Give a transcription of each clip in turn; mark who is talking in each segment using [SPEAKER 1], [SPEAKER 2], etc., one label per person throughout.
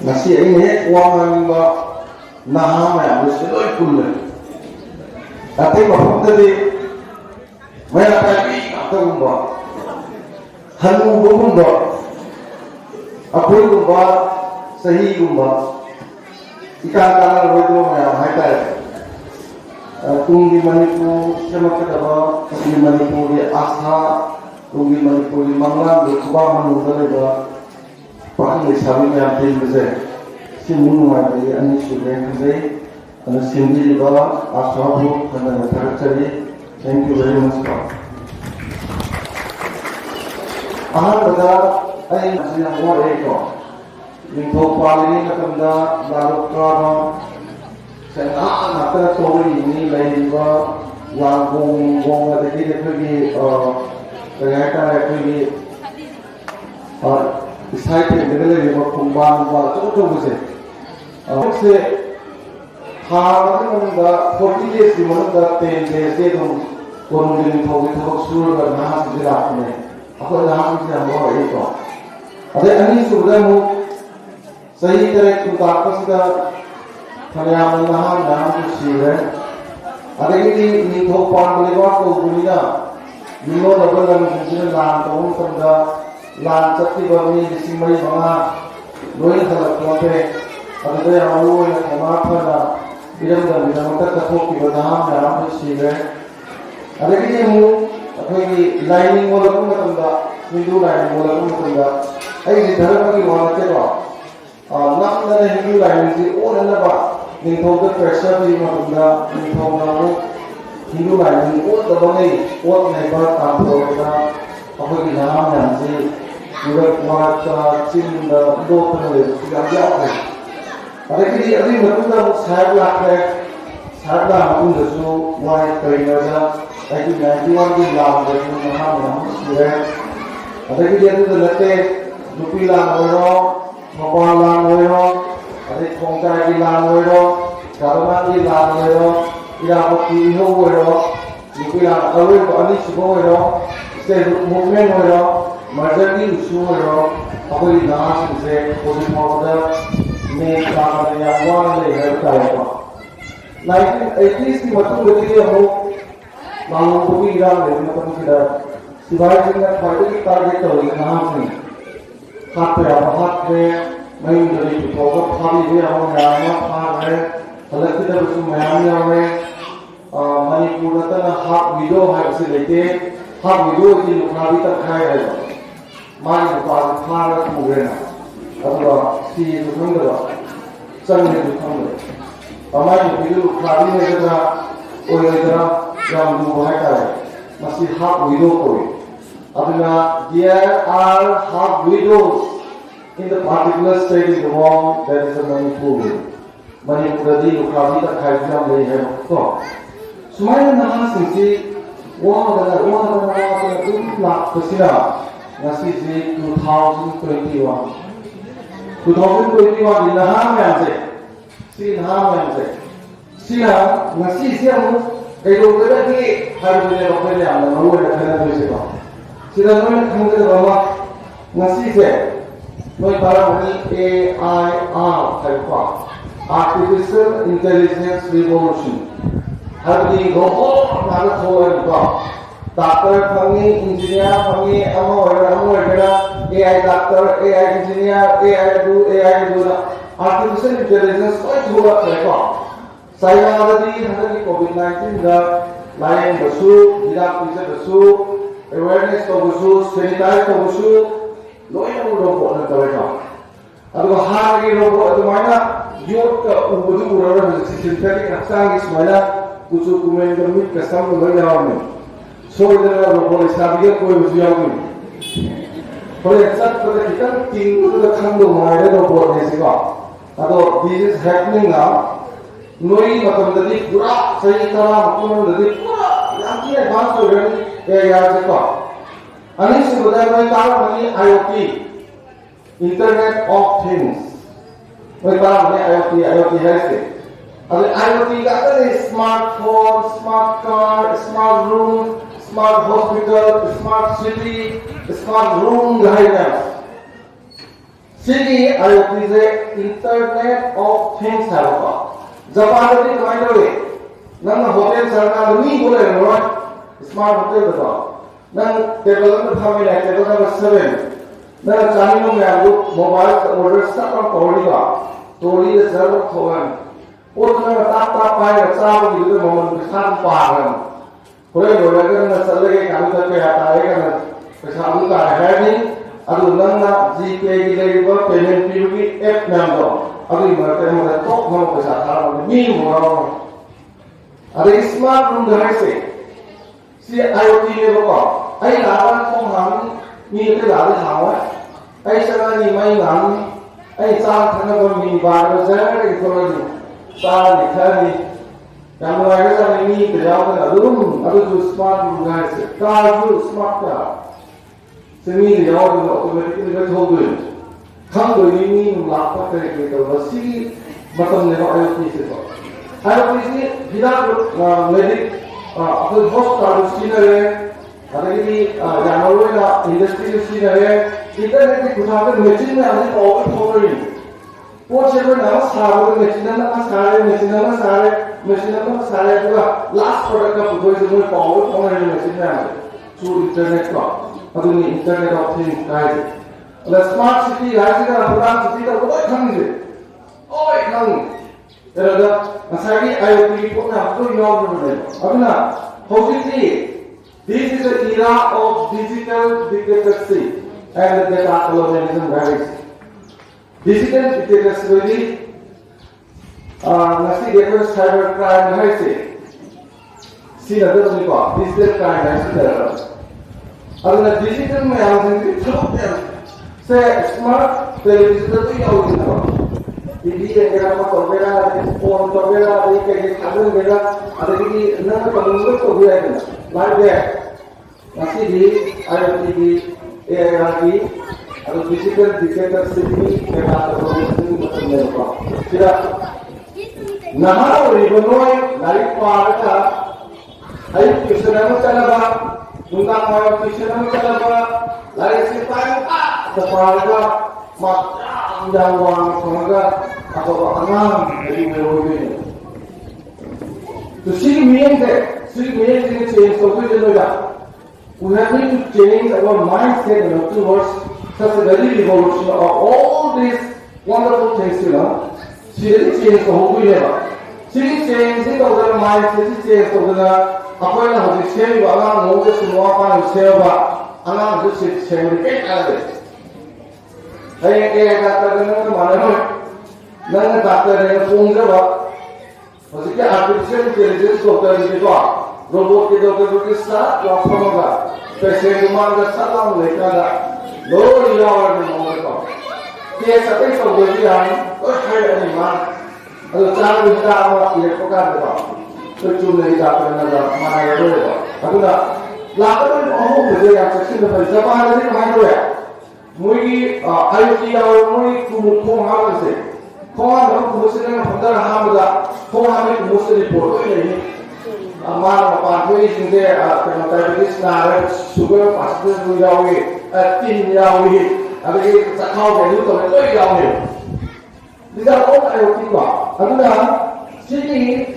[SPEAKER 1] Nasi ini uang ba naha maya berseloi pulle. Tapi bapak tadi maya kaki atau gumba, hanu gumba, apa gumba, sahih gumba. Ikan kanan rodo maya hai tunggi manipu sama kedua tunggi manipu di asa tunggi manipu di mangla di kubah manunggal itu pakai sahabat yang tinggi besar si munu ada ani sudah besar ani sendiri juga asa bu karena tercari. Thank you very much pak. Ahal pada ayat yang luar itu info paling ketemu dalam kerana saya nak tahu ini lain juga yang gong ada di pergi ternyata pergi site yang dekat dengan kumpulan itu betul. Saya hari ini ada 40 days di mana ada 10 days itu orang yang tahu suruh bernahan sejarah ini. Aku nahan sejarah apa itu? Ada ini sudah mu saya terus kita sudah Kalian menahan sihir. Ada ini topan boleh buat tu bunyinya. Milo double dan mungkin lantung tenda lancat di bawah ini disimpan mana. Dua salah kelapa. Ada tu yang awal yang kemarin ada. Bidang dan bidang kita ketemu di menahan sihir. Ada ini mu apa ini lining walaupun tenda. Hindu lining walaupun tenda. Ini dalam lagi mana cakap. Nak ada Hindu lining si orang apa? Ningthong the pressure di mana ningthong namu Hindu lain ni dapat neighbor tampil kita apa kita yang si juga macam cinta dua penulis tidak jauh. Ada kini ada betul saya pun justru mulai kerja lagi nanti di dalam dari nama sudah. Ada kini ada letak dupilan orang, mapalan orang. Ada kongkai di langoiro, karunan di langoiro, irapati hoiro, dibilang awal bani suhoiro, setiap movement hoiro, marjani usuhoiro, apa di nas se kodi mawada, ne kamar yang awal le herta. 1980s di waktu itu aku lalu kopi iram le macam kita, siapa yang fighting target tu yang nas ni, hat main dari pokok kami dia orang yang apa kalau kita bersama yang Manipur itu hak video harus dilete hak video itu kami tak kaya mana bukan mana kemudian atau si itu mengapa sangat itu mengapa kami video kami ni kita orang kita yang dua kaya masih hak video koi apabila dia hak videos in the particular state in the world that is a Manipur. Manipur di lokasi tak kaitkan dengan itu. Semua nama sisi wah itu nak bersila nasi di 2021. 2021 di nama yang sila nasi siapa kalau berarti harus berapa yang lalu ada kena bersila. Sila mana kamu bawa nasi siapa Noi parang ini AIR type Artificial Intelligence Revolution. Hari ini robot nak thoi ba. Doctor kami, engineer kami, amo AI doctor, AI engineer, AI do Artificial Intelligence koi thua type Saya hari COVID-19 dah lain besu, tidak bisa besu, awareness to besu, sanitize to besu. Loitongbam robot nak terletak. Aduh hari robot itu mana? Jod ke ubud urang sintetik aksang ismaya kucu kumen kami kesam menjawab ni. So itulah robot istiadat koi berjawab ni. Kalau eksat pada kita tinggal dekat rumah ada robot ni sih. Aduh this is happening now. Noi macam tadi pura saya cara macam tadi pura yang dia masuk dari AI sih. Ani sebenarnya tahu ni IoT, Internet of Things. Tahu ni IoT harusnya. Ada IoT kata ni smartphone, smart car, smart room, smart hospital, smart city, smart room gaya. Sini IoT is Internet of Things have Japan is kind of way. Nang hotel sarna ni boleh right? Smart hotel betul. Nang development kami nak development 7. Nang kami mengambil mobile order start from Korea. Korea server kawan. Orang nang tak payah cakap gitu momen besar pagan. Korea orang kan selagi kami tak payah tahu kan besar bukan hari. Adu nang GPay gila payment PUB app number. Adu mereka top mau besar kalau ni mau. Ada smart room dah se. Si IoT ni apa? Ai lawan kong ham ni kita dah tahu. Ai sekarang ni main ham. Ai cakap kena kau ni baru saya ni kalau ni. Saya ni kali. Yang mulai sekarang ni terjauh kan adu tu smart room dah se. Car tu smart car. Seni dia orang automatik dia tahu tu. Kamu ini melakukan kerja masih macam ni IoT itu. IoT ini tidak medik apa hospital sini ada ini yang orang industri sini internet itu gunakan mesin ni ada power ini. Power sebab nama sahaja mesin nama sahaja juga last product apa tu semua power ini mesin ni ada. Through internet lah. Adu ni Internet of Things kaya. Kalau smart city, hari ini orang city dah boleh kami. Oh, kami. Jadi, masalah IoT pun nak tu yang berbeza. Apa nak? Hopefully, this is the era of digital literacy and data colonialism varies. Digital literacy nasi dia pun cybercrime hai se. Sila tu ni kau. Digital crime hai se. Aduh, digital में आवाज़ नहीं चलते हैं। से smart television तो क्या होती है? TV देखना मत करेगा, phone करेगा, देख के खाने देगा, अरे कि ना कम्युनिकेट तो भी आएगा, लाइव है। ऐसी भी IoT भी AI भी, अरे digital literacy के बात करोगे तो मतलब नहीं होगा। फिर नहाना और इबनोई लाइव पार का, आई किसने मत चला बा Tentang mau kisah macam lari siapa separuhnya macam jawab semoga atau anam dari merugi. So sini ini change so we have to change our mindset towards such a very revolution of all these wonderful things. Sini change so we have. Sini change itu our mindset change so we apa yang harus dicari orang mungkin semua orang siapa anak harus dicari ada. Saya kata dengan mana nang kata dengan phone je bah. Maksudnya artificial intelligence dokter itu robot itu start langsung ada. Pasien rumah ada salam mereka ada. Loh dia orang yang mereka. Dia sampai sampai dia, saya ni mana. Kalau cara kita awak dia pekan dia. Tercuma di dalam mana ada. Aku nak lakukan kerja yang sesuai dengan zaman ini mana ya? Mui IoT awal mui kumukong hal itu. Kau orang kumusin dengan pendar hamda, kau orang kumusin di bodoh ini. Mana apa mui sini kalau diabetes nara sugar pasti menjauhi, tin menjauhi. Ada yang sakau jadi tu mereka menjauhi. Tidak orang IoT bah. Aku nak sini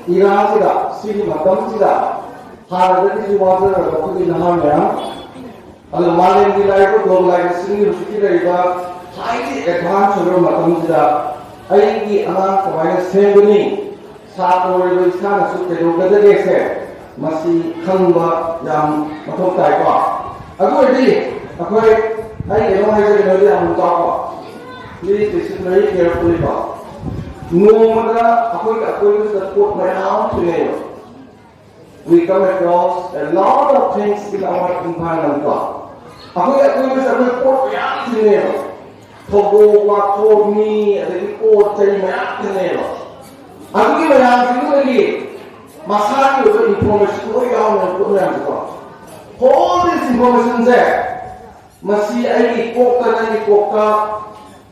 [SPEAKER 1] Iran tidak, sini macam tidak. Hari ini cuma waktu di namanya. Kalau malam di lain itu dua lagi sini rusuk kita highly advanced sebelum macam tidak. Ini anak kemarin sembunyi satu orang itu sana suka juga tergeser masih kembang yang macam tak apa. Aku ini orang yang yang tahu. Please listen very carefully pak. Nomada aku itu support my own today. We come across a lot of things in our environment. Aku itu support my own today. Togo, waktu ni, ada report dari mana today. Aku ini yang sini lagi masalah itu informasi itu yang orang itu. All this information there masih ada ikut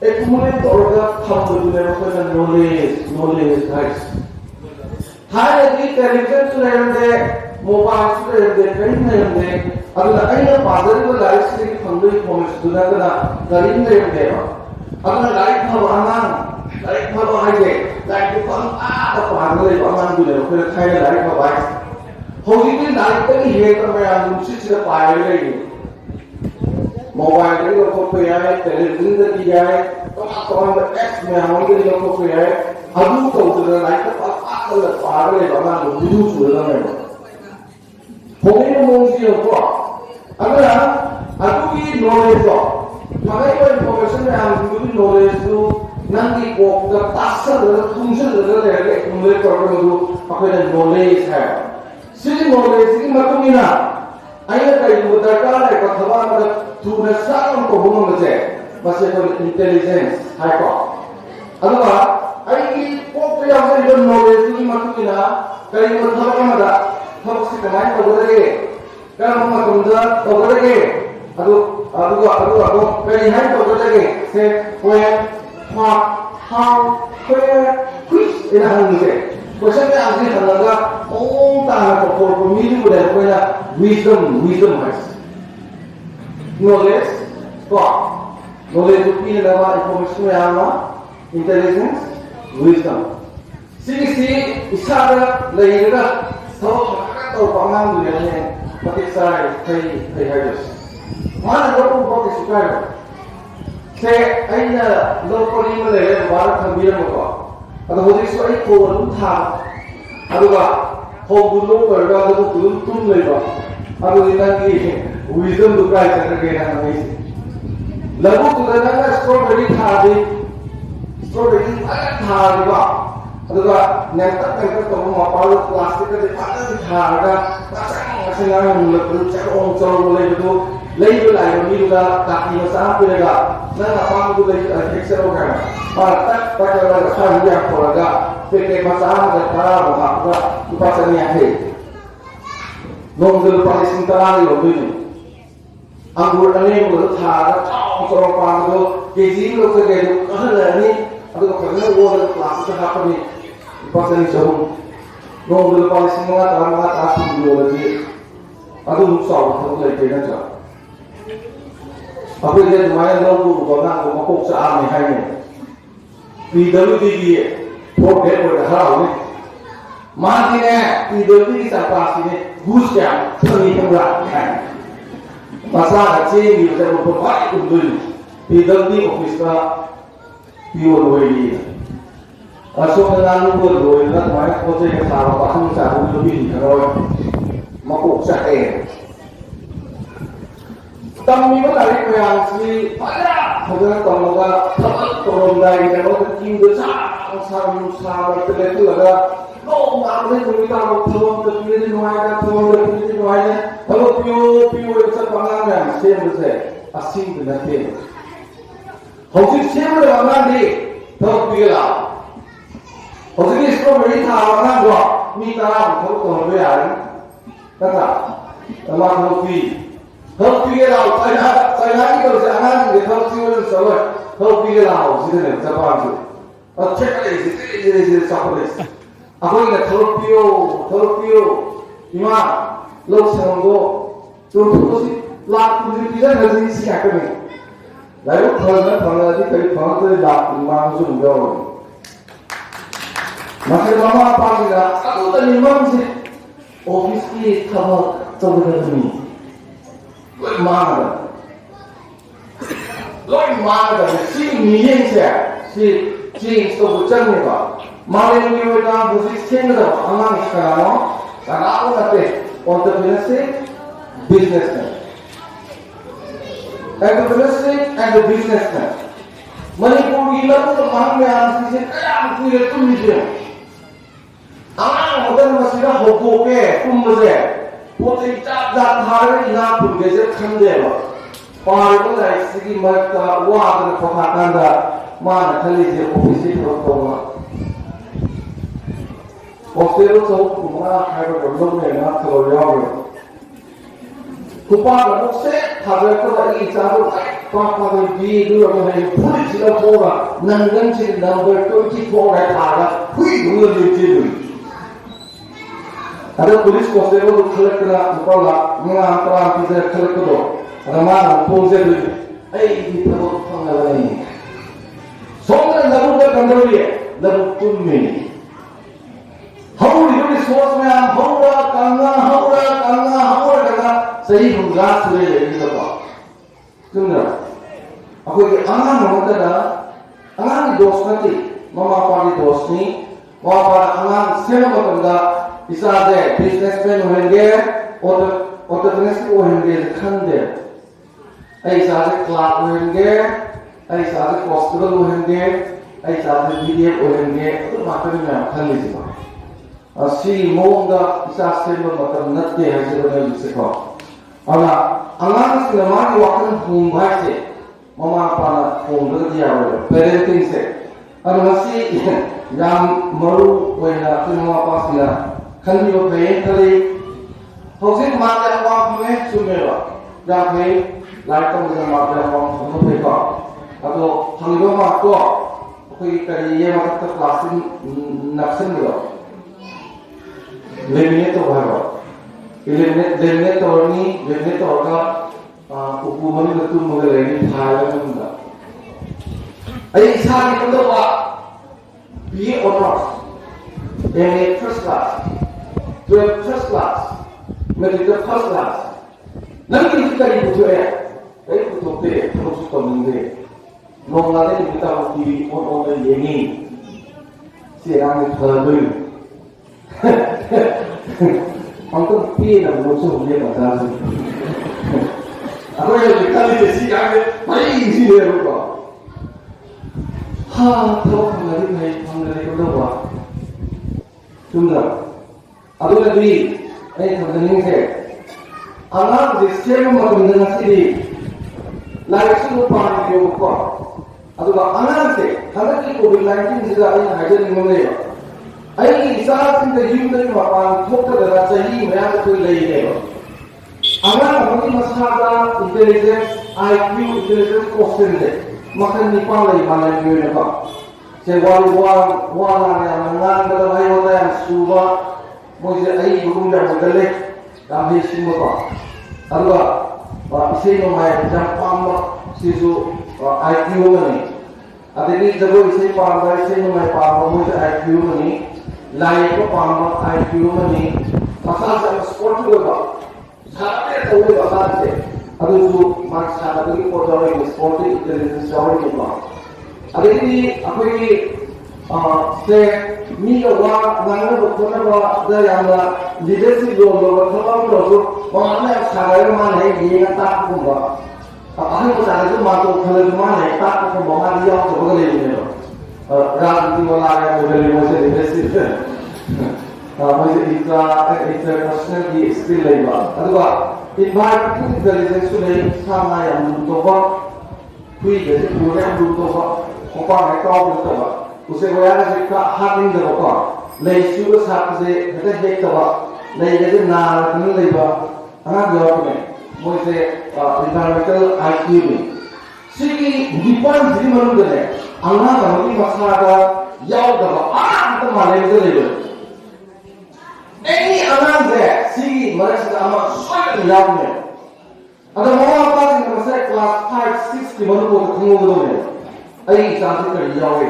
[SPEAKER 1] accumulate order thumb development knowledge guys. High television to learn the mobile student pen aduna aina padari life skill phangdoi information dunagana garin aduna life phaba anang life phaba haje life phang a padari anang dule khoi khaina life phaba hojiki life tani he ka ma nusi sida pai le mobile ri ko pe ai television da ki ai to apps me among ri ko pe ai adu ko dura life pa padari anang budu chu la me Pokoknya mungkin apa? Agar aku ini knowledge apa? Makanya information yang aku knowledge itu nanti kok terpaksa dalam fungsi dari knowledge program itu apa yang knowledge है? Sini knowledge ini macam ni na. Ayat kayu mudahkan ayat kata mana tunas sangat kebungan macam masih ada intelligence hai kok. Agar ayat ini kok yang ada knowledge ini macam ni na. Kayu mudahkan mana? Kalau kemarin berbagai, kalau maklumnya berbagai, aduh, pilihan berbagai, where, how, where, which, ini hal ini. Biasanya asli halaga, tanah kapal pemilu dan punya wisdom mas. Knowledge, knowledge itu ini adalah informasi yang intelligence, wisdom. Sini isada lahirnya. Tahu pangan tu yang pakai saya harus. Mana orang pakai suka? Saya aina lokal ini melihat barat kambing apa. Ada hoji suai koran thang. Ada apa? Hobi kerja ada turun leba. Ada ini lagi wisdom tu kaya cara kena nangis. Lagu tu kadang strawberry thadi ba. Aduga nyantak kamu mapal plastik ke depan harga masing mulut cakong boleh itu lagi ni juga kaki masa pelaga apa itu lagi ekstra kan partak pada orang yang pelaga pakai masa dan cara bahasa bahasa ni ahe nongdel paling sintara ni loh ini anggur ni mulut harga cakong itu keji lo kegedu ni aduga kerana orang plastik apa ni pasal jauh, nongol paling semua orang asing dulu lagi, aduh susah untuk lagi macam. Apa dia lumayan lalu bukan makuk searah ni hanya. Tidak tinggi, pokok berharap ni. Mati ni, tidak tinggi sampai sini, busnya seni tempat. Masa kecil kita berbuat untuk tidak tinggi office pion lagi. Asal dengan luar loy, nak main kau cakap sahaja pasang sahaja lebih kalau makuk saya. Tapi mana lagi yang si pada, pada tolonglah tolong dari kalau terking besar, sama terlepas ada. No, mana ni kita tolong terpilih nuaikan, kalau piu itu sepanjang same besar, asing dengan dia. Hujung same dengan dia, terpilih. Hojiki strawberry thảo là gua mi ta làm thấu còn với ai tất cả làm thấu phi cái nào sai cái câu sẽ ăn thì thấu phi lên sáu rồi thấu phi cái nào chỉ nên cho bạn chứ check cái gì sao đấy aku ingat thấu pio nhưng mà lâu sau đó tôi sih làm cái gì là gì xí cái này lại lúc thằng là cái tôi làm mang dùng rồi Masih lama apa tidak? Aku tadi memang sih office ni kalau coba ni, loi mana dah? Si ni si itu bukan ni ba? Malam ni kita posisi ni dah, anak sekarang, karena aku nanti entrepreneurship, businessman, and the businessman. Manipur gila tu orang yang sisi kaya aku itu ni dia. Anak orang masih dah hokok kumbaze, putih cap dan hari ina pun gezer kandela. Paru lagi segi mereka wah dengan perkataan dah mana kali dia ofisi bertolak. Ofisi itu kumara hai berdoa dengan kalau jauh. Kupar ofisi hari itu lagi campur papa di dulu orang yang pulih sila pora nanggan sila number 24 ada hui dulu dia. ada police constable tu collect kena kepala mengang terang kita collect tu ada mana polisi tu ini terus pengalaman ini soalnya lalu dia kandung dia lalu tummi haur itu soalnya haura kanga sahih enggak sudah ini tu tunggu aku ini anak nama kita anak di dos nanti mama apa di dos ni mama apa anak siapa benda bisa ada businessman होंगे entrepreneurs होंगे खंडे ऐसा ada club होंगे ऐसा ada hospital होंगे ऐसा ada media होंगे तो मार्केट में खंडे जिमा असी मोंगा bisa सेलो मतलब नत्ते है जो बने जिसे को अला अलाम से हमारी वाकन हुम्बाई से ममा पाना होंगे दिया हुआ parenting से और मसी yang maru wena semua pasnya kan yo pe tali hosin ma ta wa me sume ba ya pe lai tong da ma ta wa so pe ka ado thang yo ma to koi kari ye ma ta class naksin lo leminate to ba leminate to ni leminate to ka hukuman betul mo le ni thala na ai sa ni to ba be honors MA first class 12 first class, medical first class. Nanti kita di butuh ya, tapi butuh deh, terus komen deh. Nongale kita di on ini, siang itu terlalu. Angkat pi dan musuh dia macam tu. Aku yang kita di siang ni, mari isi dia lupa. Tahu pengali kau tahu. Tunggu. Aduh lagi, tentang ini anak sistem macam mana sih? Lain semua pakai juga. Aduh anak sih, anak ini COVID-19 juga ini hajar ni mana? Ayi isyarat kita hidup dari mana? Thok terdapat sahih mereka tu lagi ni. Anak mungkin masalah intelligence, IQ, intelligence question deh. Makan ni pun lagi mana ni apa? Sebuah yang menang dalam hayat yang suba मुझे आई गुरुम जब बदले काफी सिंह को अल्लाह इसे no मैं जब palm सीजो IQ में अदेनी जब इसे पाम इसे नो मैं पाम मुझे आईक्यू में लाइफ को पाम आईक्यू में मसाल से स्पोर्ट होगा सारे तो वो मसाल से अभी जो मार्क्स सारा भी को जाओगे स्पोर्ट इंटेलिजेंस जाओगे तो अदेनी अपनी से मीगा वा नांगल बखोना वा दा यामला लीडरशिप रोल वा थलाम रो माने सागाय माने ये ता कुबा अहन को सागा जो मातो खले माने ता को मोहा लिया तो बगले ने राजनीति वाला है बगले में से लीडरशिप मुझे इतना पर्सनल की स्किल लेगा अथवा environmental intelligence ने सामा या मुतोबा हुई जैसे पूरे मुतोबा ओपा है तो मुतोबा उसे वो यार जिसका हार्डिंग दे रखा ले शुरू साथ से कहते हैं एक तबा ले जैसे नार नहीं लेगा अनाथ जवाब में मुझे environmental IQ में सिर्फ डिपेंड जिस मनुष्य ने अनाथ मनुष्य मसला का याव दबा तो माले में लेगा any अनाथ है सिर्फ मनुष्य का अमात स्वयं याव में अगर मौका पास में मसले क्लास 5, 6 की मनुष्य को खंगो दो में अई चांस कर याव है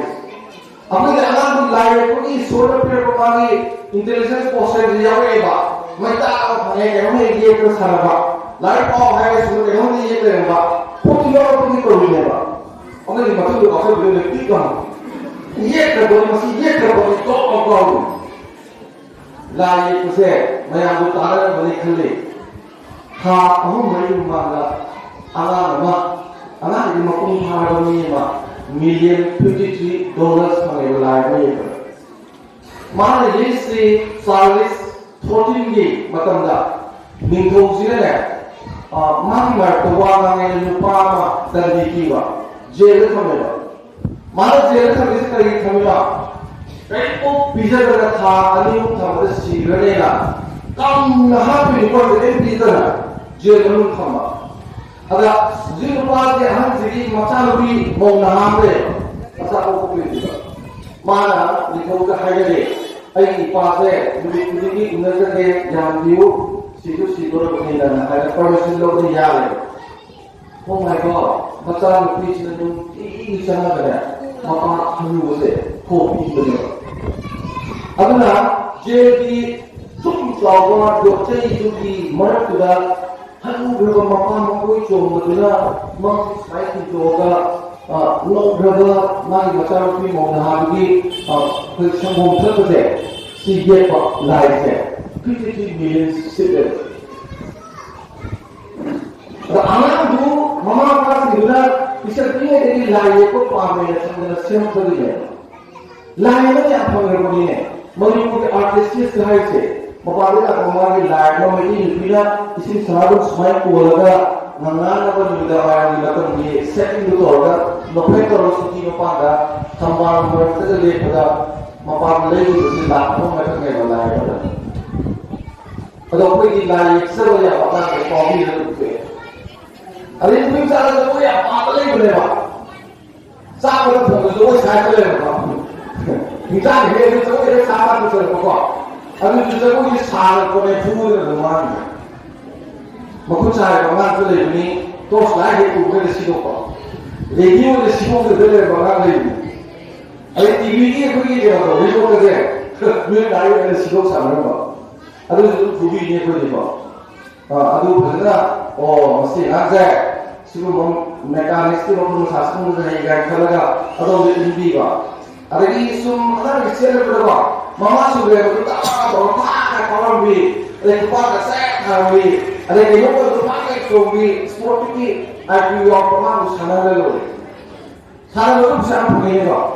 [SPEAKER 1] अपने अनाथ लाइफ को इस सोलर पेड़ को मांगी इंटेलिजेंस पोस्टर दिया हुआ है मैं ताऊ भाई के हम ये कर सकता लाइफ ऑफ है सोलर के हम ये करेंगे पूरी लोग पूरी कर लेंगे अपने मतलब जो असल जो व्यक्ति का ये कर बोले मसी ये कर बोले तो और लाइफ से मैं आपको तारा बने खले हाँ हम मैं मांगा अनाथ ये मकुम भाग में $1,053 money live में मान लीजिए से सर्विस 14 की मतलब दा निंगो सीने ने मान तो वाला ने लुपा मा दर्दी की वा जेल में मान जेल में किसी तरह की थमिया कई को पिज़्ज़ा का था अली था बस सीगरेट ना कम नहा भी निकल गए पिज़्ज़ा जेल में थमा अगर जिन बात के हम जिरी मचालुरी मौना हमरे ऐसा को कोई नहीं माना निकोल का है ये ai ipase mudi unagade yambiu situ situ begini dan ada permission lo ni ya. Oh my god, macam ni sih ini sangat ada. Maka dulu se kopi beli. Aduna jadi sum sawa dokter itu di mana sudah halu berapa makan makoi cuma betul mak saya itu juga no berapa mai macam ni mau dah lagi kesempatan terus si dia pak live 50 million citizens. Anak tu mama pas gila bisa punya jadi live ko pamai sambil siapa beri live ni apa yang beri ni mengikuti artis live se Mapalita kemarin live no ini bila isi selalu semai kuaga nangana ko nila kaya nila ko ni setting itu orga no petrol suki no pada sambal berarti le pada mapalita itu sila no mereka ngai live pada ada pergi live sebenarnya apa ke kopi itu ada itu bisa ada tu ya mapalita boleh pak sama tu tu saya boleh pak kita ni itu tu sama tu boleh Aduh, kita pun ini salah kau ni pun ada mana? Makanya saya bangun tu le ni, terus lagi tu kita siapa? Radio le siapa tu le bangun le ni. Ada TV ni aku ni dia tu, video tu dia. Mungkin dari le siapa sama apa? Aduh, tu TV ni aku ni apa? Aduh, benar. Oh, mesti ada. Siapa mekanik tu orang sasung tu ni kan kalau aduh le TV ba. Ada ni semua ada siapa berapa? Mama sudah berkata, bahawa tak kawan bi, ada kepada saya kawan bi, ada yang lupa pakai kawan bi, sport ini, aku yang pernah sana lalu bisa apa ni ba?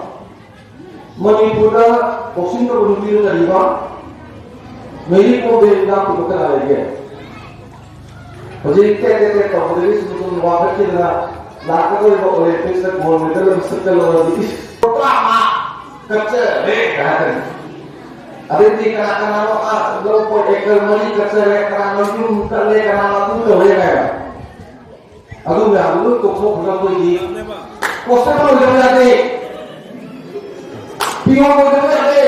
[SPEAKER 1] Manipura, boxing tu belum biru tadi ba? Meri pun bela tu bukan lagi. Jadi kita tahu dari sebelum waktu kita nak tu oleh pesta gold medal mesti kalau lagi. Pertama, kerja, kan? Ada di kanak-kanak lo pun ekor mani kerja kanak lu terle kanak lu terle kaya. Aduh ya, lu tu kau bukan pergi. Kau sekarang udah berada. Pion udah berada.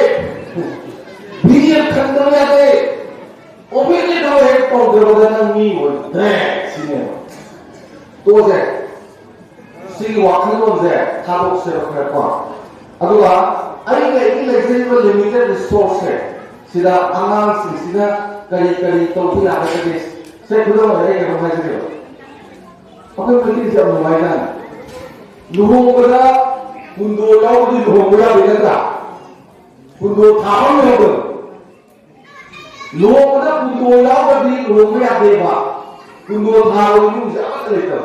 [SPEAKER 1] Biar kan udah berada. Opini tu kau berada ni sini. Tu je. Si waktu tu je, kalau sekarang. Aduh Ada ini legislative limited resource sida amal sida kali tauhid ada kes saya belum ada yang ramai saja apa mungkin siapa mainan luhung pada mundur jauh di luhung pada beda mundur tahun itu luhung pada mundur jauh di luhung pada beda mundur tahun itu siapa cerita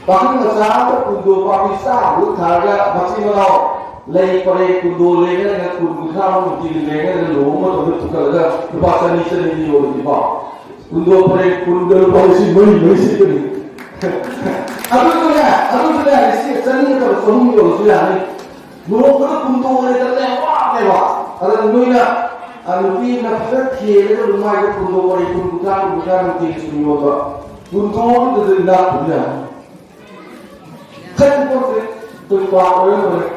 [SPEAKER 1] bahkan masalah mundur papisa lu harga masih melau lay pare kundo lega dengan kundo kamu mungkin lega dengan lomo atau tukar lega bahasa ni sendiri orang di bawah kundo pare kundo polisi mui ni aku tu ya isi seni tu semua orang sudah ni lomo tu kundo lega lewa ada mui na anu ni na pergi lega rumah itu kundo pare kundo kamu mungkin semua tu kundo tu dah punya kan pun tu orang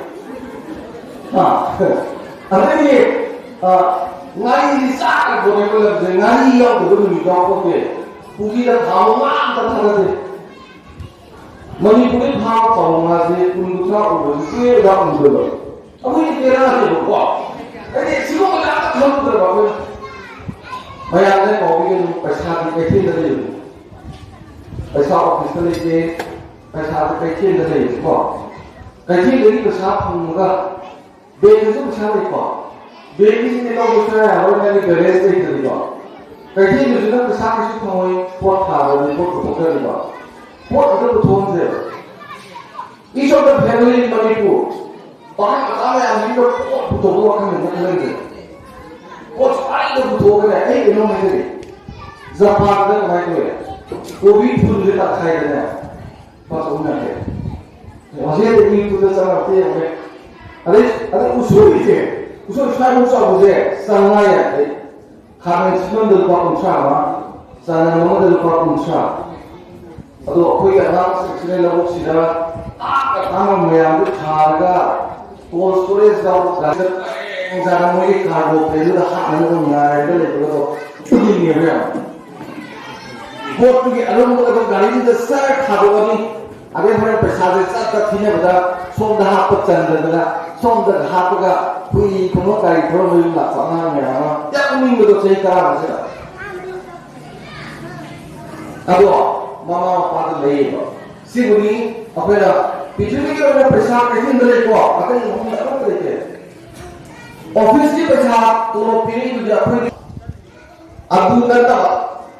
[SPEAKER 1] ada ni ngari sakit boleh boleh ngari yang betul ni kau boleh puji dah tahu mana terhadap Manipuri tahu tahu masih pun tahu betul dah betul aku ni kira ni lupa jadi semua orang tahu terbaik bayarnya kau bikin पैसा dikirim dari पैसा office ni पैसा dikirim dari kau dikirim dari पैसा pun Beli itu besar ikut, beli ini kalau besar, orang yang beres itu ikut. Kerja itu juga besar itu kau pot tahu, pot tukar ikut. Pot itu betul saja. Isu ada family Manipur, orang pertama yang hidup pot betul akan menjadi lagi. Pot paling betul kan, ini mana ini? Zaman itu macam itu. Covid pun kita kaya ni, pas umur ni. Masih ada ini tu sama dia. Ada usul itu, usul saya usul boleh sangat ya. Karena semua dalam sama, sangat mana dalam sama. Aduh, aku yang nak sekarang lalu sudah, apa nama yang tu harga, post storage dah 자랑 모이 가고 배우다 하는 날들 그거 죽이냐 보통이 알아보고 가리는데 싹 가고니 아베 하는 배사들 싹다 티내보다 손다 합법 잔들보다 손다 합법가 후이 그모까지 그러는 거 상황이야 약민 것도 제가 하세요 나도 마마 받을 레이버 시부니 앞에다 비주얼이 배사 힘들고 아까 너무 나쁘게 office की प्रसाद तो पीने की जाफर अब्दुल करता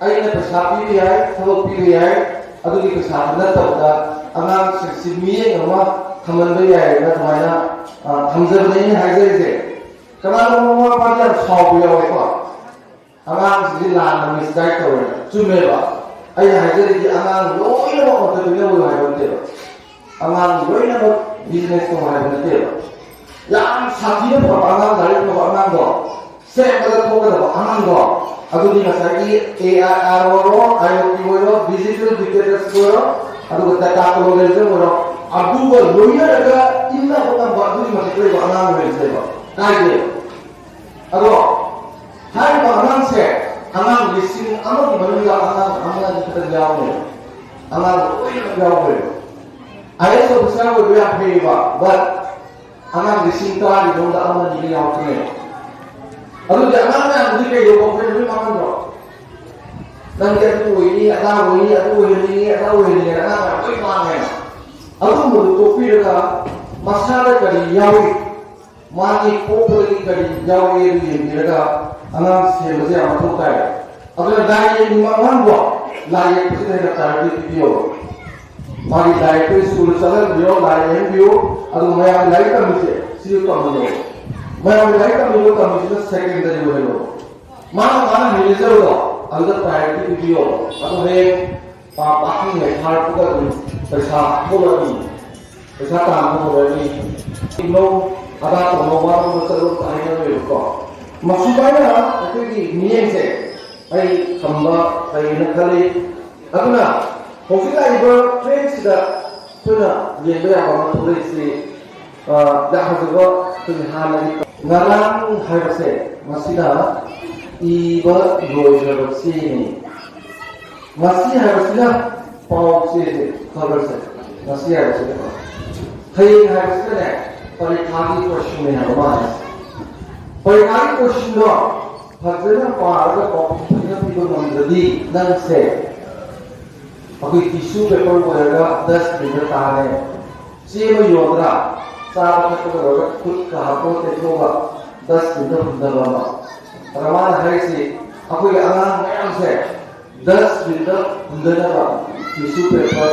[SPEAKER 1] आई ने प्रसाद P लिया है सब P लिया है अब्दुल की प्रसाद न तबका अनाम सिमिये गमा थमन भी है ना तुम्हारा थमजर नहीं है जैसे कमाल में पांच सौ बिया हुआ है अनाम जिला में मिस्टेक हो रहा है चुमेबा आई है जैसे कि अनाम लोई ना होते बिया हुआ है बोलते हो अनाम लोई ना बिजनेस को है बोलते हो yang sakit itu orang dari orang itu, saya pada orang itu orang itu, aku ni masih AI orang, IoT orang, digital dictators orang, aku kata tak orang itu orang, aku buat dunia ada illa orang buat tu masih tu orang itu saya, kaji, aku, hari orang saya, orang listing, orang di mana orang kita jauh ni, orang jauh ni, ayat tu besar tu dia pergi but anak dising kah di dalam anak jadi yang tu ni. Aduh jangan yang tu kayak jauh kau ni makan tu. Dan dia tu ini, ada ini, anak tu mana? Aduh mulut topi dekat masalah kali jauh, mani kopi kali jauh ini dekat anak siapa yang tu kaya. Aduh dari ini makan tu, lagi pun dia tak ada video. Mari dari itu school sana video, dari video, aduh macam lagi kan mesti, siapa tahu ni, macam lagi kan video kan mesti secondary video. Mana ni je tu, aduh priority video, aduh hei, pakai ni hal tu kan, pesah bola ni, pesah tangan bola ni, ino ada tu orang tu selalu tanya ni tu. Maksudnya, itu ni je, ay kamba, ay nak kali, aduh na. Mungkin ibu train sudah pernah yang berapa orang tulis dah juga tulisan lagi. Ngarang hari se masih dah ibu loitongbam ni masih hari se pau se kabar se masih hari se. Hari se ni perikari question ni apa? Perikari question tu, hasilnya pada komputer itu menjadi dan se. अभी tissue paper बोलेगा 10 minute ताने CM योद्रा सारा कुछ तो करोगे खुद कहाँ को देखोगा 10 मिनट बुंदलवा रमान है सी अभी अनाम से 10 मिनट बुंदलवा टिश्यू पेपर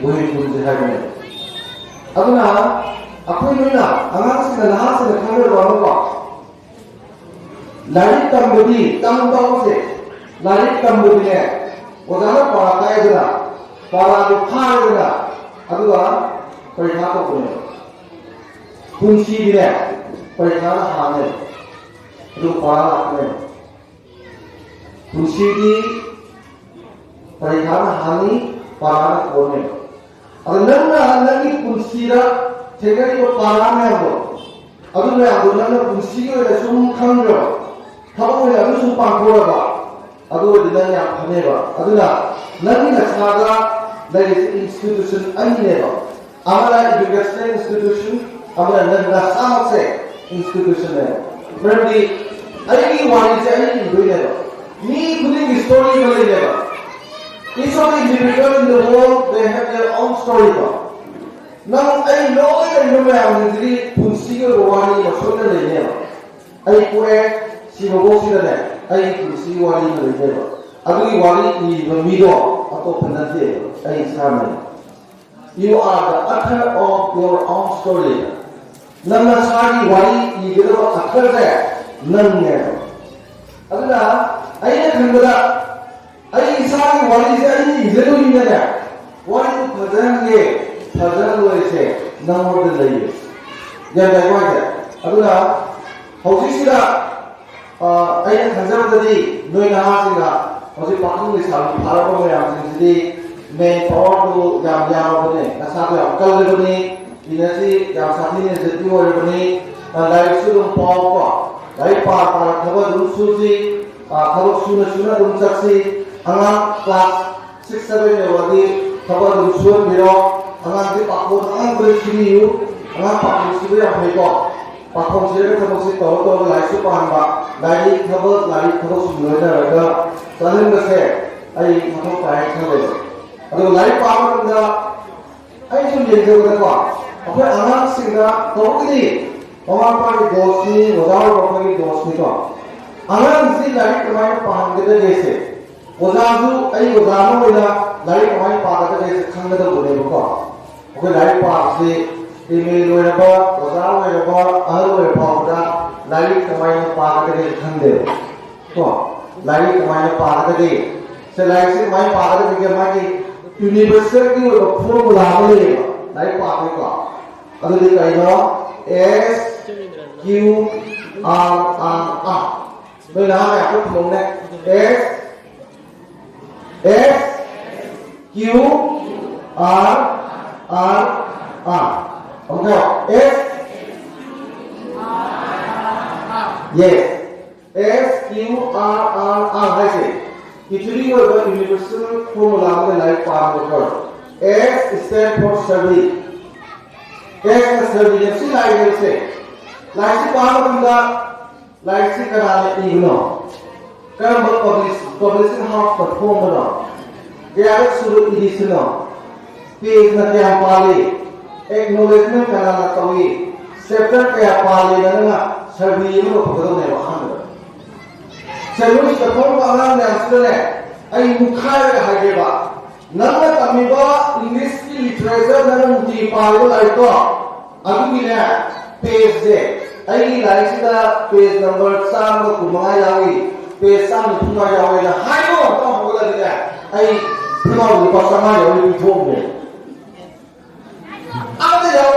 [SPEAKER 1] वही बुंदे है में अब ना अभी ना अनाम से नहा से खाने वालों लाइट तंबुदी तंबाऊ से लाइट तंबुदी है वो जाना पढ़ाता है जरा para lupa juga, aduh, periksa tu punya, kunci dia, periksa hanya, aduh para punya, kunci di, periksa hanya para punya, aduh nama lagi kunci dah, cakap itu para ni aduh nama kunci itu sumber je, kalau ni aduh sumpah kau aduh dia yang punya aduh lagi nak there is institution unever. Amara educational institution, amara nanda samase institution है. Maybe any one is any never. Me putting story never. Each of the individuals in the world they have their own story. Now I know I'm really punsiga wani masukkan never. I kue si bagosi dah. I punsiga wani never. Aduh wani ni bermido. Atau penanti, you are the author of your own story. Nama sari wali ini itu author saya, namanya. Adalah, ayah kandungan, ayah sari wali saya ini itu ni ada. Wali itu fajar saya, nama dia lagi. Jangan lupa. Adalah, hausi sudah, ayah kandungan tadi, noi nama sudah. Masih pakai ni sahaja, para orang yang jadi main power tu yang begini, asal yang kalau begini, ini si yang sahaja ni jadi orang begini, lai su dum pau ko lai pa thaba dum su ji thaba suna dum saksi angang class 6 7 ne wadi thaba dum su biro angang di pa ko angang beri sini yu angang pa ko su ya phai ko pa ko sire thaba si to lai su pa ba lai thaba su no na ra saling ga se ai thaba pai thale ado lai pa ma da ai su ye jo da ko apne angang sing da to ki Orang pada dos ni, orang orang ni dos ni tu. Anak mesti lari kemana paham kita desa. Orang tu, ayi orang mana bila lari kemana paham kita desa, kang kita boleh buka. Okey lari paham si, email boleh apa, orang boleh apa, ahal boleh apa, kita lari kemana paham kita desa kang dia. Tu, lari kemana paham kita desa. Selain si kemana paham kita desa macam universal ni orang formula boleh, lari paham kita. Aduh di kaino S Q R R. Bây giờ hai phút mùng này S Q R R. Okay, S yes S Q R hai se. Actually वो एक universal formula में like पार होकर S stand for survey. S survey जैसे like से like से पार होगा like से कराने इग्नो कर्म publishing house perform बना ग्यारह शुरू एडिशन पेज न क्या पाले acknowledgement कराना चाहिए chapter क्या पाले ना survey में पकड़ो नहीं वहाँ सर्विस परफॉर्म करना नेशनल है आई मुखार है के बा नंबर तमिबा इंग्लिश की लिटरेचर नंबर मुझे पालो लाइको अभी भी है पेज से आई लाइक का पेज नंबर 3 को कुमार यावी पेज 3 में कुमार यावी ना हाई को तो होगा दिया आई फिर वो पासमा यावी बिठो में आते जाओ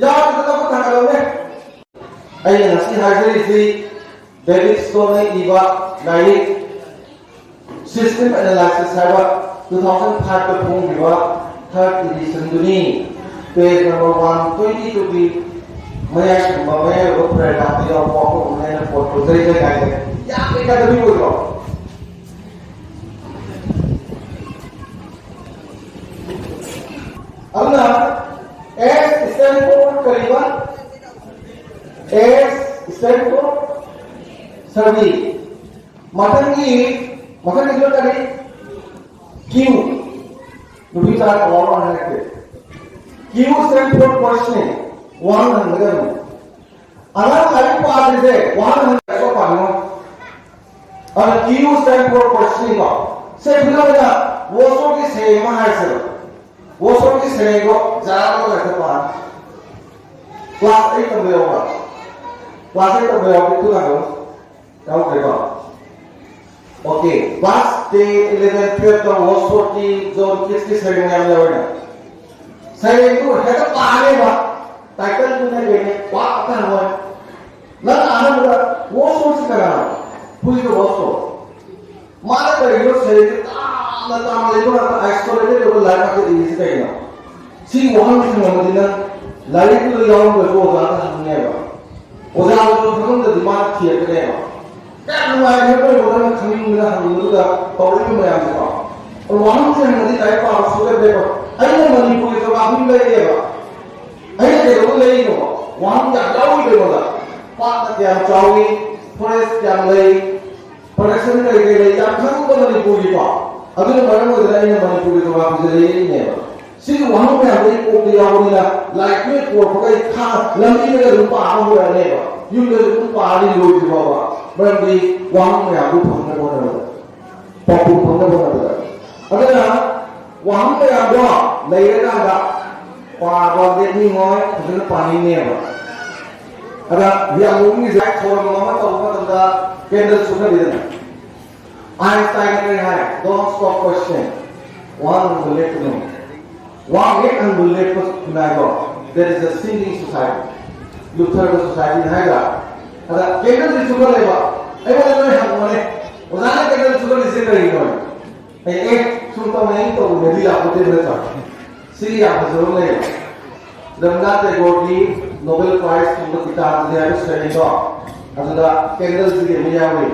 [SPEAKER 1] यार तो को था में आई नसी हाजिरी थी David Stone Eva Naive System Analysis Cyber 2005 perform Eva third edition Duni page number 120 to be Maya Maya Opera Dapio Pop and Photo Zay Guy. Yeah, we got the video. Abna S stand for Kariban S stand for सर्दी mutton की जो करी Q दुबी चार और आने के Q stand for questioning 100 अगर like part से 100 को पानो और क्यू stand for questioning का से बिना बजा वो सो की सेम है सर वो सो की सेम को ज़्यादा को ऐसे पान क्लास 8 तक होगा क्लास 8 तक होगा कितना होगा Okay, okay. Last day 11, 12 का was 40 zone किसकी सेटिंग में आया हुआ है? सेटिंग तो है तो पाने बा टाइटल तो नहीं लेने वाक का हुआ है ना आना बोला वो सोच कर रहा पूरी तो वो सोच मारे करेंगे सेटिंग ना तो हम लेको ना एक्सप्लोरेट तो लाइफ के लिए इसे करेंगे सी वहाँ में से हम दिना लाइफ तो याऊं को वो ज़्यादा हमने बा वो ज़्यादा तो हम तो दिमाग किया करेंगे क्या हुआ है तो वो ना खमीन मिला हम लोग का प्रॉब्लम में आ गया और वहां से नदी टाइप का सुगर देखो अरे मनी पूरी तो आप भी ले लेगा अरे देखो ले ही नो वहां जा जाओ ही देखो पात क्या चाओगी फॉरेस्ट क्या ले प्रोडक्शन का ले या खान को मनी पूरी पा अभी तो बड़ा हो जाए ना मनी पूरी तो आप ले ही नहीं है सिर्फ वहां पे हम एक को दिया हो ना लाइक में को पकड़ खा लंबी में रूपा आ हो रहा है यूं ले रूपा आ रही लोग बाबा बरंदी वहां में आगू भागने बोलने वाला पॉपू भागने बोलने वाला अगर ना वहां पे आगू लेयर का आगा पावर देनी हो तो पानी नहीं है अगर ये आगू में जाए छोड़ मामा तो वो तो दा केंद्र सुनने देना आइंस्टाइन ने कहा है don't stop question one will let you know one get and will let you know there is a singing society Luther society है का अगर केंद्र से सुगर लेगा ऐ वाले में हम वाले उदाहरण केंद्र से सुगर इसे करेंगे कोई ऐ एक सुनता नहीं तो नदी आपको दे देता सीरी आप जरूर लेगा रंगा ते गोटी Nobel Prize from the guitar they have studied on. As the candles in the Miyawi.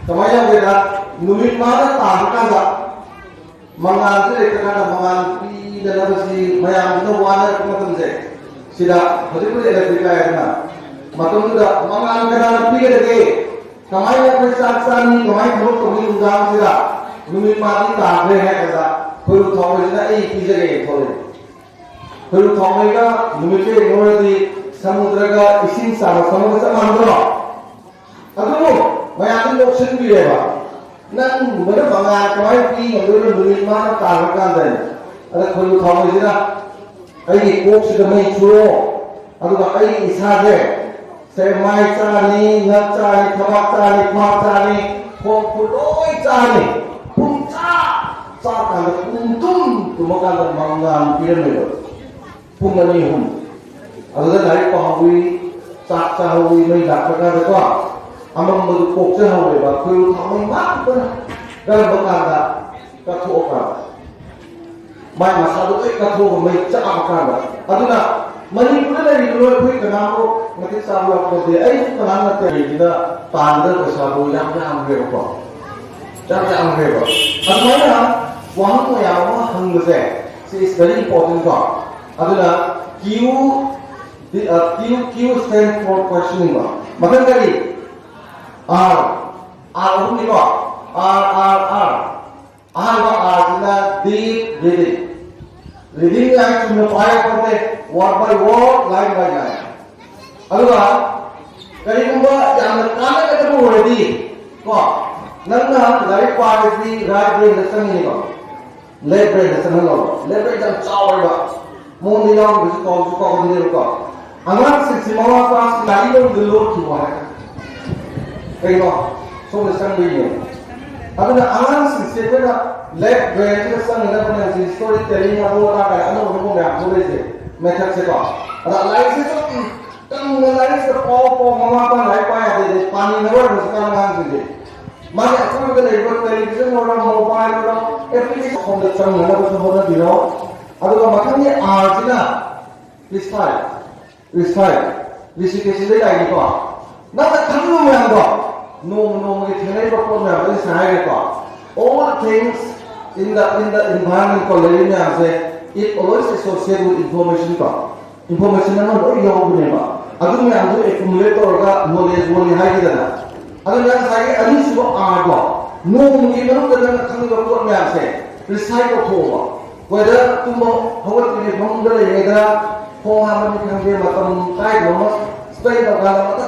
[SPEAKER 1] Kamaya Veda, Numimana Tahakanda, Mangan, Mangan, the Navasi, Mayam, no one at Sida, particularly electric area. Matunda, Mangan, Kana, Piggy again. Kamaya Prisani, Kamai Mok, Kamim Sida, Numimani Tahaka, who told us that he is again for it. Who told me that Numite already Samudraga is in Samandra. I don't know, my other option be ever. None but a Banga, Kamai King, and little Numimana Tahaka then. And who told me that I walk to the main floor. And the I is hard. Say my Tani, not Tani, Kamatani, Matani, Populoi Tani, Punta, Saka, Puntum, to Mokan Mangan, Pyramid, Pumani Hum. Other than Pahawi, Saka, how we made that Pagaka, among the folks, however, who told me, Galabaka, Katoka. My Masado Kato made Chakakana. Aduna. Manipulari quick now, Matisava for the 8th Kanana the Panda Sabu Yam River. Jam River. Admira, one Yama Hung was there. She is very important God. Aduna, Q stand for questioning God. Matangari, R only God. R, deep reading. Reading like to fire word by word, line by line. Otherwise, Karimba, Yamakana already. God, Nanga, right part is the right brain lesson in God. Left brain lesson in God. Left brain is sour. Moon young is called to call the God. Another 6 months past, I know the Lord to one. So the sun will. Other than Alan 6 left brain lesson in the storytelling about I know the method set off. But like this, the all for Mama like by the Pani never was coming on my television or mobile everything from the sun never below. Other than Artina, this time, this is the idea. Not the Kanu member. No, it's never program. This is all things in the environment called it always associated with information. Information is not very young. I don't know accumulate knowledge only high than that. I don't know art. No, even the coming of what I say. Recycle over. Whether tomorrow, how it is longer, how many can be a type straight of Galata,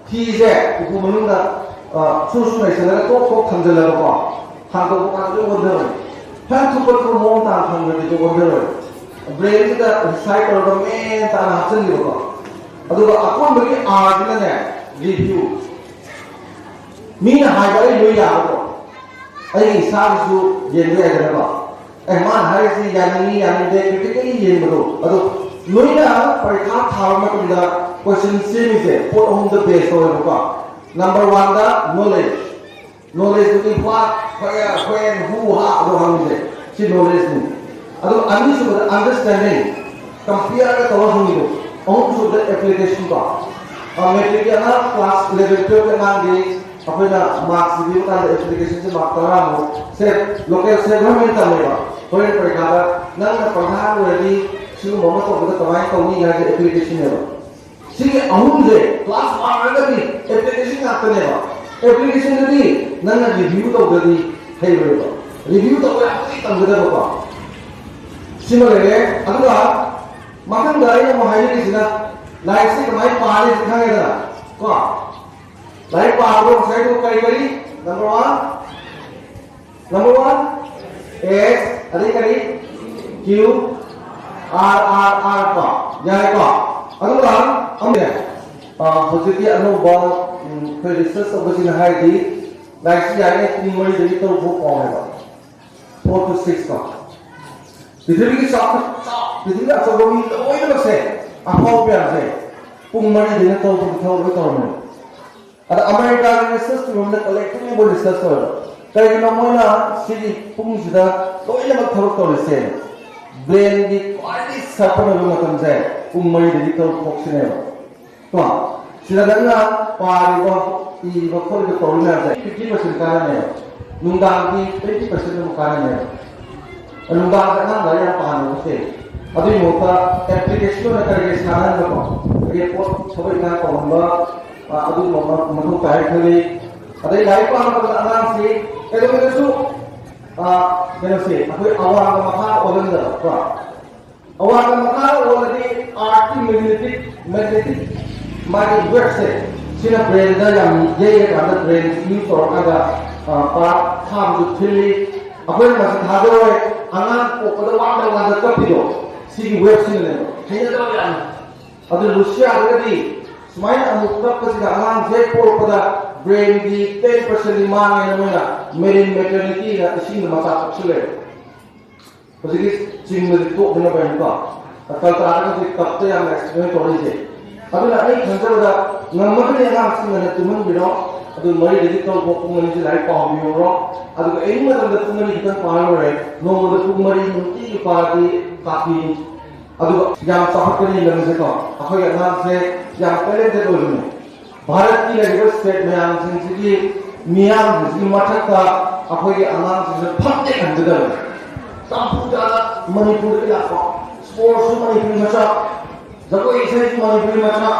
[SPEAKER 1] he is there, who will not social and talk comes a level. How to do Hand to put from more than 100 to wonder. Brain the recycle the main and Hudson River. Although upon the art in the review. Mean a high value yard. I think Sam to Yenga. A man has the Yanni and they critically in the room. Although Luina, for a half hour, the question seems put on the base of the car. Number 1, the knowledge. Knowledge to be what, where, when, who, how, she knowledge. Understanding, compare the on to the application part. Class level 12 marks review and the application mark say local segment. For example, none of the already two moments of the combined application level. See, class 1 application after never. Application none review of the behavior. Review the similarly, Makan Gari and Mahali is like my part is Canada. Like power of Saito Kaikari, number 1, S, Adikari, Q, R, Jayaka. Hosiki Anubal, predecessors of the Haiti, like CIA, Nimori, the little book on 4 to 6 months. The thing shop, the thing that's a room, the way to say, a whole say, Pumari didn't talk to the government. At American system, the collective will discuss further. Kainamona, city, Pumsida, the way of the say, brain the quality support of the pung mari dari tau foksine ba siladanna pariba iba khol ko tolna ja 50% kana ne nungdang di 20% mo kana ne nungdang ka nang ya panu se adu mota application na karge sanan ko report sabai na ko ba adu mama manu kai khali adai lai pa na anang si edo ke su kena se akoi awang makha olen da ba awang makha oladi RT magnetic magi workse sina brain da yang ye ka da brain ni to aga pa tham du thili akoi ma sa thadoi angan ko pada wang da da kapido si web sina ne hanya da yan adu Russia agadi semain amuk tak kasi angan je ko pada brain di 10% di mana yang mana marine maternity na ising na masa sule kasi sing mo dito na ba ito akal taran di kapte ang explain ko rin siya adu na ay kansa da ngamad ni ang sing na tuman bino adu mari dito ko kung mali sila ay pa mo ro adu ay mo da tumani kita pa ro no mo da tumari munti pa di kapi adu yang sahat ni lang sa ko ako yan se yang pele de do ni Bharat की level state में आम सिंह मियां जिस मठक का अपोई अनाम से फटे अंदर तापुटा मणिपुर के लाखों स्पोर्ट्स मणिपुर में चा जब कोई इसे मणिपुर में चा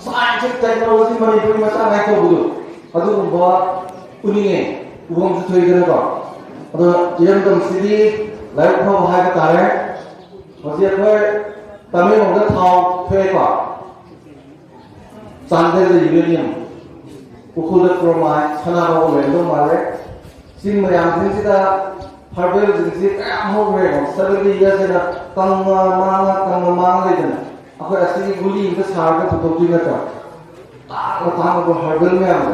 [SPEAKER 1] साइंस टेक्नोलॉजी मणिपुर में चा नहीं तो बुलो अदु बहुत उन्हीं उबंग से थोड़ी देर का अदु यंग तुम सिटी लाइफ में वहाँ का तारे वैसे कोई तमिल होगा थाव थे का Sandal the Union, Ukuda Kromai, Sanabo, Mare, Sing Mariam Zinsita, Harbel Zinsita, Home, 70 years in a Kanga, after a city bully in the Sarga to Totinata. A time of Harbel Mam.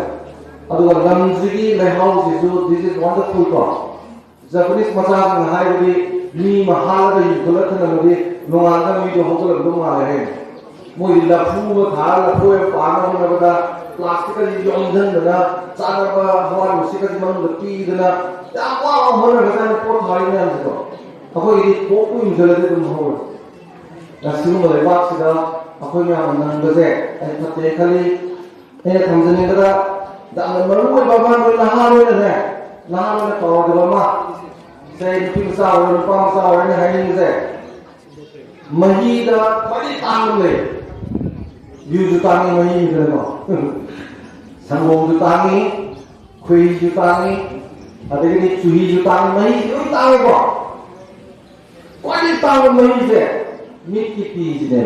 [SPEAKER 1] Other Lamzigi, my house is this is wonderful talk. Japanese massage and highway, me Mahala, Gulatan, no other me to Hotel of Duma. Mui la fu thar la fu pa na na da plastic ka ji ondhan da cha ba hawa musi ka man da pi da ya wa ho na da ko thai na da ko ri ko ku in da de ho da simu le ba si da ko nya man da je ai ta te khali e tham jani da man ma ba ma na ha ro na ha to da ma sai pi sa ro pa sa ro ne hai ni je mahi da padi tang le Yu jutangi mahi gitu loh, sambung jutangi, kui jutangi, ada ini cuhi jutangi mahi, itu tahu kok. Kau ini tahu mahi je, mikiti je.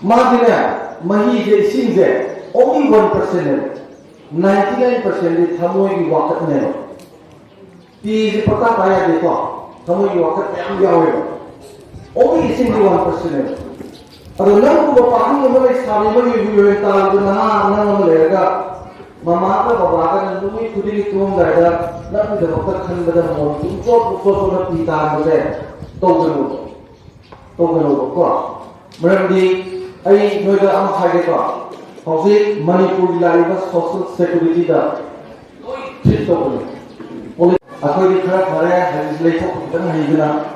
[SPEAKER 1] Makanya mahi je sing je, only 1%, 99% di thamoi di wakat ne. Pi je pata kaya de kok, thamoi di wakat yang jauh. Only sing di 1%. Aduh, nang ko paano mo may sabi mo yung tawag na nang malega mama ka baba ka nang dumi kudi tum dada nang da bakta khan da mo tum ko na pita mo se to gano ko marandi ai noi da am khage ko hausi manipur laiba social security da fit to ko akoi di khara khare hadis lekhok tan haigina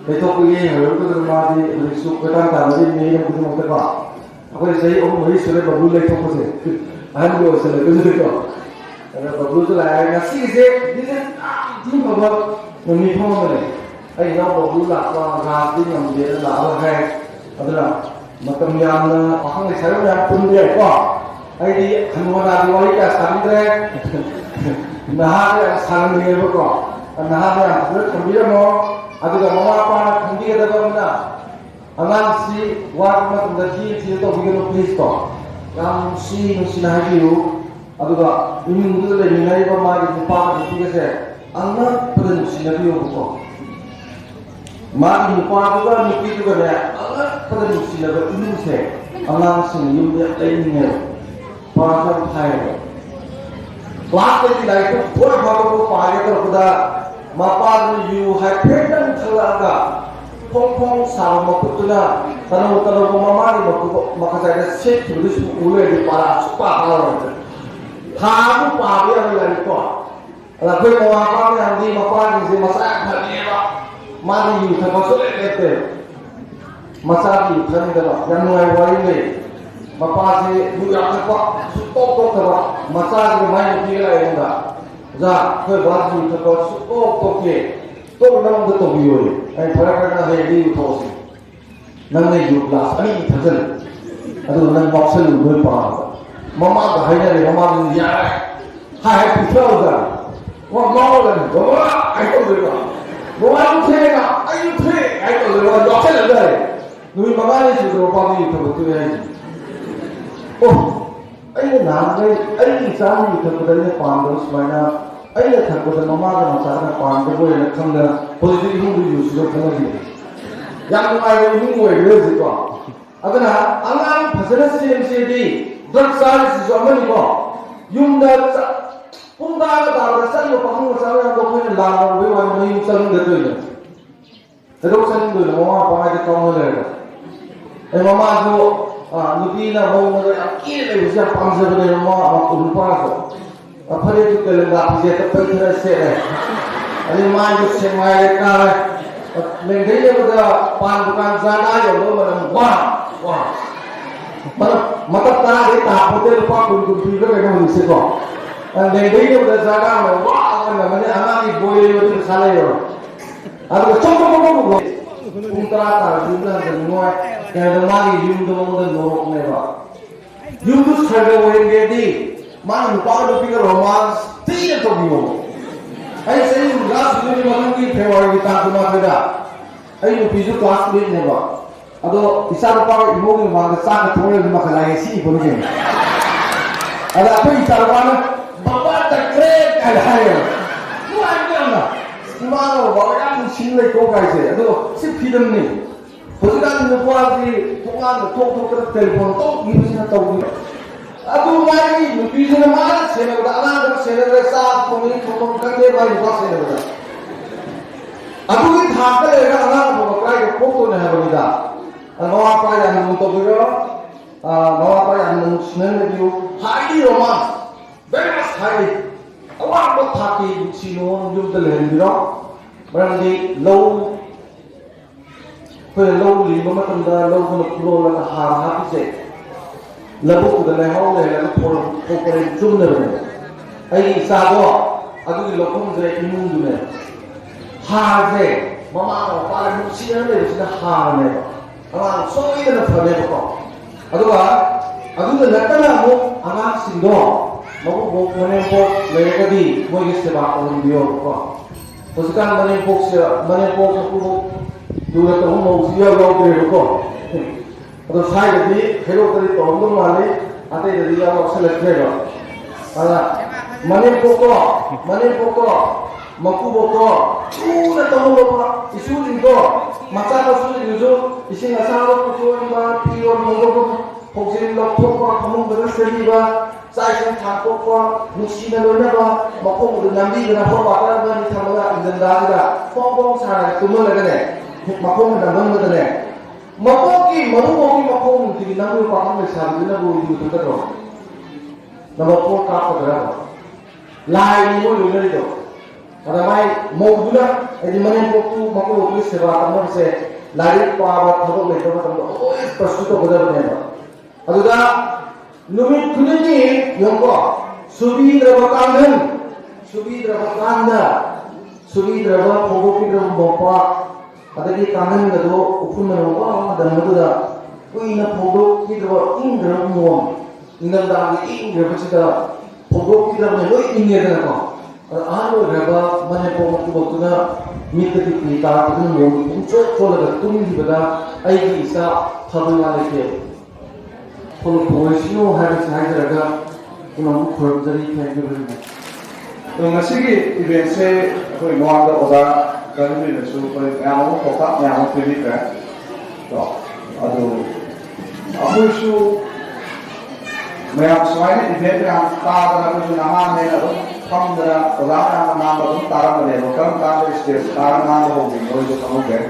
[SPEAKER 1] Betul punya hal itu termadi risuk ketan tanah ini yang kita mahu terima. Aku saya orang mesti sudah Babloo Loitongbam sih. Anu juga sudah betul betul. Karena Babloo tu lah nasi sih, dia ni Babloo menipu mana? Ayo Babloo lah orang rajin yang dia lah orang hai, adalah macam yang orang saya yang pun dia kok. Ayo di Hanwara Diwali ke Sandre, nah yang Sandre itu kok, nah yang sudah kemudian mau aduga mama apa kundi ada benda angan si warna terdiri itu begini please to yang si hajiu aduga ini mungkin lebih nilai pemari lupa itu saya angan pada si hajiu kok mari lupa juga mungkin juga ya angan pada si hajiu ini saya angan si yang lainnya pasal saya kelas tidak itu boleh baru pakai terpada Mapa you have pattern talaga pong sa maputula tanong mamari makasaya set tulis ulo di para supa kalau hamu pari ang lalito alakoy mawapa ang di mapari si masak halira mari you sa masulit ete Masaji Tanidaba, Yanway Wayne, Mapasi, Muyaka, Sukotova, Masaji, my Pila, Zak, her body to go Sukoke, don't know the Tobio, and forever they leave Tosi. None they do glass, I mean, Tazan. I don't know what to do. Mamma, the higher, Mamma, yeah. I have to tell them. What more than I told you. Go on, take up. I told you, I'll tell you. Doing Mamma is to go for you to oh, I didn't know. I didn't tell you to put in the pandas by now. I didn't have the Mamma and Sana Panda go and come the positive who use your family. Young, I will move away, where is it gone? Adana, alam facility CMCD, drug services or money go. Yung that Punda the sun of Pamu Salah go in Lama, we want to use some of the doing. The dog sending to the Mama by the common letter. And Mama go, Nubina, Moma, and it was a panzer of the Mama of Urupazo. A political and that is yet a particular set. And in mind to send my car, maintain the Pandukan Zana, your woman, and one. Matata, hotel park to be very good. And they did the Zaga, wow, and the Manani boy with the Salayo. I was talking Puntrata, and the money you don't know never. You just try away and get it. Man, power to figure romance, stay at you. I say you last minute money favor with Tantumada. I will be your class with never. Although the Sarapa moving on the Saka Tory Makalai see for him. And I think Sarapana, Baba the great and higher. No, I don't know. Small, but I'm seeing like Oka say, although 6 feet of me. For the quality, to talk to the telephone, talk using a talk. I do my using a man, Senator, another Senator, for me to convey my boss. I do it half the around of a cry of Poco and Havana. Noah Pai and Montobiro, Noah Pai and Snell, highly romance, very much highly. A lot of happy, she knows you the land, but the low, for lowly, no matter the low floor and a hard happy say. Level to the level for Junior. I saw, I do the locums in Mundu. Hard day, Mamma, Father, she is the hard. So even a forever. Otherwise, I do the Natana, I'm asking God. No, when I walk, Lady, what is the back on the old car? Was the money folks, do the home of your road. The side of the Hello Mali, I think the real of select flavor. Money Poco, Makuboko, the Tomoba, is shooting door. Masaka shooting is in a sound of Pure Mongo, Hoxin Lokopa, among the Riva, Saisan Takopa, Mushina Luneva, Mako, the Nambi, and a Hopa, and the Daga, 4 bombs are to Mulagane, Mako and the Mungane. Makoki, Mako, the number of farmers have been able to do the road. Number 4 car for the river. Lie, you will do. Otherwise, Mogula, and the money for 2 Mako, Mr. Vatamon said, Larry Power, always pursuit of the neighbor. Aduda, Numi Kunini, Yongo, Subi Dravakandan, Subi Dravakanda, Subi Drava, Pogopi Bopa. Adagi kangen gado upun meroba dan muda kuina podo kidro ingram muam ingram dagi ingram pecita podo kidro melo ingera ko alo reba mane podo kubotuna mitta kita kun muam uncho chola da tumi bada ai isa thabana leke kono koisino haris hairaga imam khurjari thank you very much. Ngasigi event se koi moanga oda Kami ni super yang pokok yang pilih kan, aduh, aku itu memang semuanya event yang tahu aku nama ni lah, kamu dah orang nama tu tahu ni, bukan kamu stres, tahu nama hobi, itu kamu kan,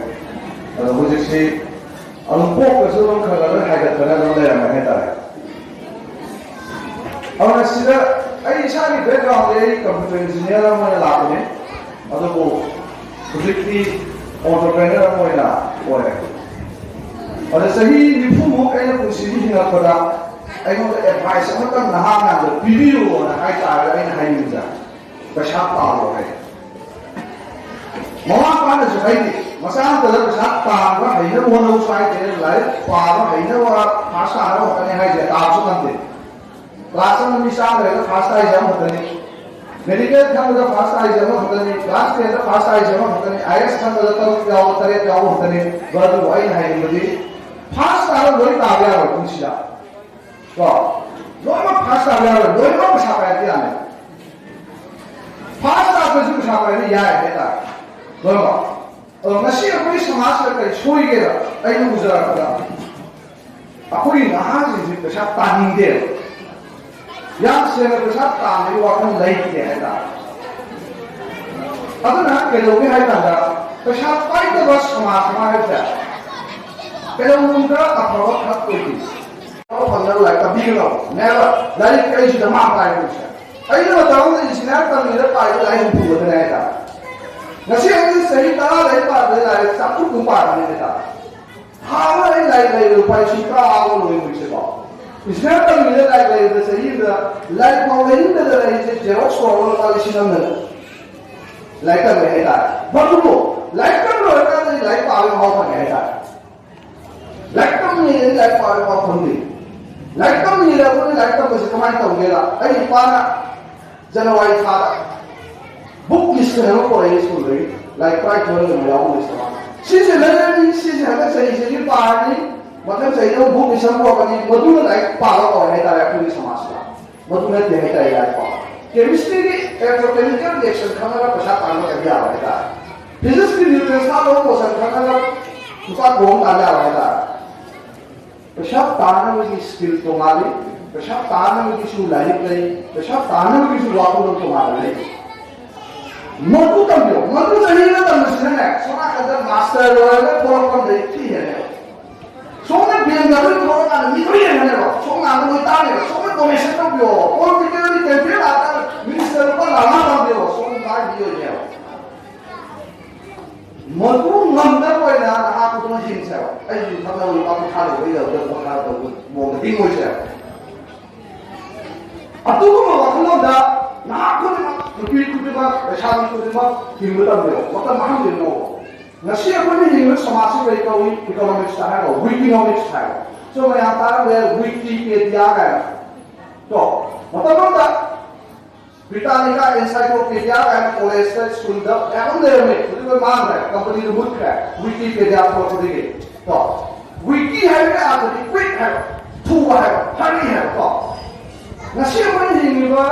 [SPEAKER 1] aku jadi, aku pokok sebelum kerja ada kerja dulu yang mana tahu. Awak sila, saya background dari computer engineer mana laku ni, aduh. Particularly entrepreneur moila boleh.
[SPEAKER 2] और सही निफुमुक ऐना पुसिदी हिंगपदा ऐनोदा advice अमतंग नहाना the पिबियो ना हाइतार ऐना हाइनिजा पैसा पालो है mama पाना जहाइदि मसान तदा पैसा पावा हैना वनो साइ दे लाइ पावा हैना वा भाषा हारो होतने हाइजे तासु कंदे क्लास में मिसा रहेगा फास्ट एग्जाम होतने मेडिकल खानदा फास्ट एग्जाम होतने क्लास में फास्ट एग्जाम होतने आईएएस खानदा तो जाओ तरे जाओ होतने बरु वाइ हाइबदि फास्ट आरो लोइ ताब्या हो कुंसिया तो लोइ फास्ट ताब्या हो लोइ मा पैसा पाया आने फास्ट आरो जो पैसा पाया या है ता लोइ ngasi akoi samaj ka kai choi ge ra ai nu guzara ka akoi naha ji pesa taning de yang se na pesa tan ni wa kan lai ke hai da aduna ke lo ge hai da pesa pai de bas samaj ma hai da ke lo mun ka apro khat ko ji aw pangal lai ka bi lo never lai kai ji da ma pai ko ai no da on ji na ka ni ra pai lai hu bu de na da ngasi ang sahih tara lai pa de lai sa tu kum pa ni da ha ma lai lai lo pai chi ka aw lo ni chi ba isna ta ni lai lai de sahih da lai pa lai ni da lai je je o so lo pa chi nam na lai ka me da ba tu lai ka lo ka ni lai pa lo ha pa ni da lai ka ni lai pa lo ha pa ni lai ka ni la ko lai ka ko se ka mai ta ge la ai pa na January tha book list है वो पढ़े school में like price वाले में याद list है सीधे learning सीधे हमें सही से पढ़ने मतलब सही तो book लिस्ट हम अपनी मधुर like पाला और है तारे पूरी समाज का मधुर में देने का याद पा केमिस्ट्री की इलेक्ट्रोकेमिकल रिएक्शन खाना का प्रसाद पाना का क्या होता है फिजिक्स की न्यूट्रिएंट्स का लोग पोषण खाना का उसका गुण आने वाला है प्रसाद पाना में की स्किल तो माली प्रसाद पाना में की शू लाइफ नहीं प्रसाद पाना में की शू वापस तो माली मधु तम्यो मधु नहीं ना तम्यो सिने सोना कदर मास्टर रोए कोर कम देखती है सोने बियन गरे कोर का निकली है ने रो सोना को ताने सोने कमीशन तो बियो कोर बिकेरी कैफे आता मिनिस्टर को लाना तो बियो सोने का बियो ने मधु नंदर कोई ना आप तो नहीं से आई हम लोग आप खा लो ये तो खा तो वो दिन हो जाए अब तो हम लोग दा ना को Kupi ba shaam ko ba himla be mata maham de no ngasi ko ni himla samaj se kai ko economics ta hai ko economics ta hai so main aata है wiki के दिया गया तो मतलब होता ब्रिटानिका एनसाइक्लोपीडिया एंड कोलेस्टर school द एवं देर में तो मान रहा है कंपनी ने मुल्क है wiki के दिया को देंगे तो wiki है क्या आता है क्विक है टू है हरी है तो ngasi ko ni himla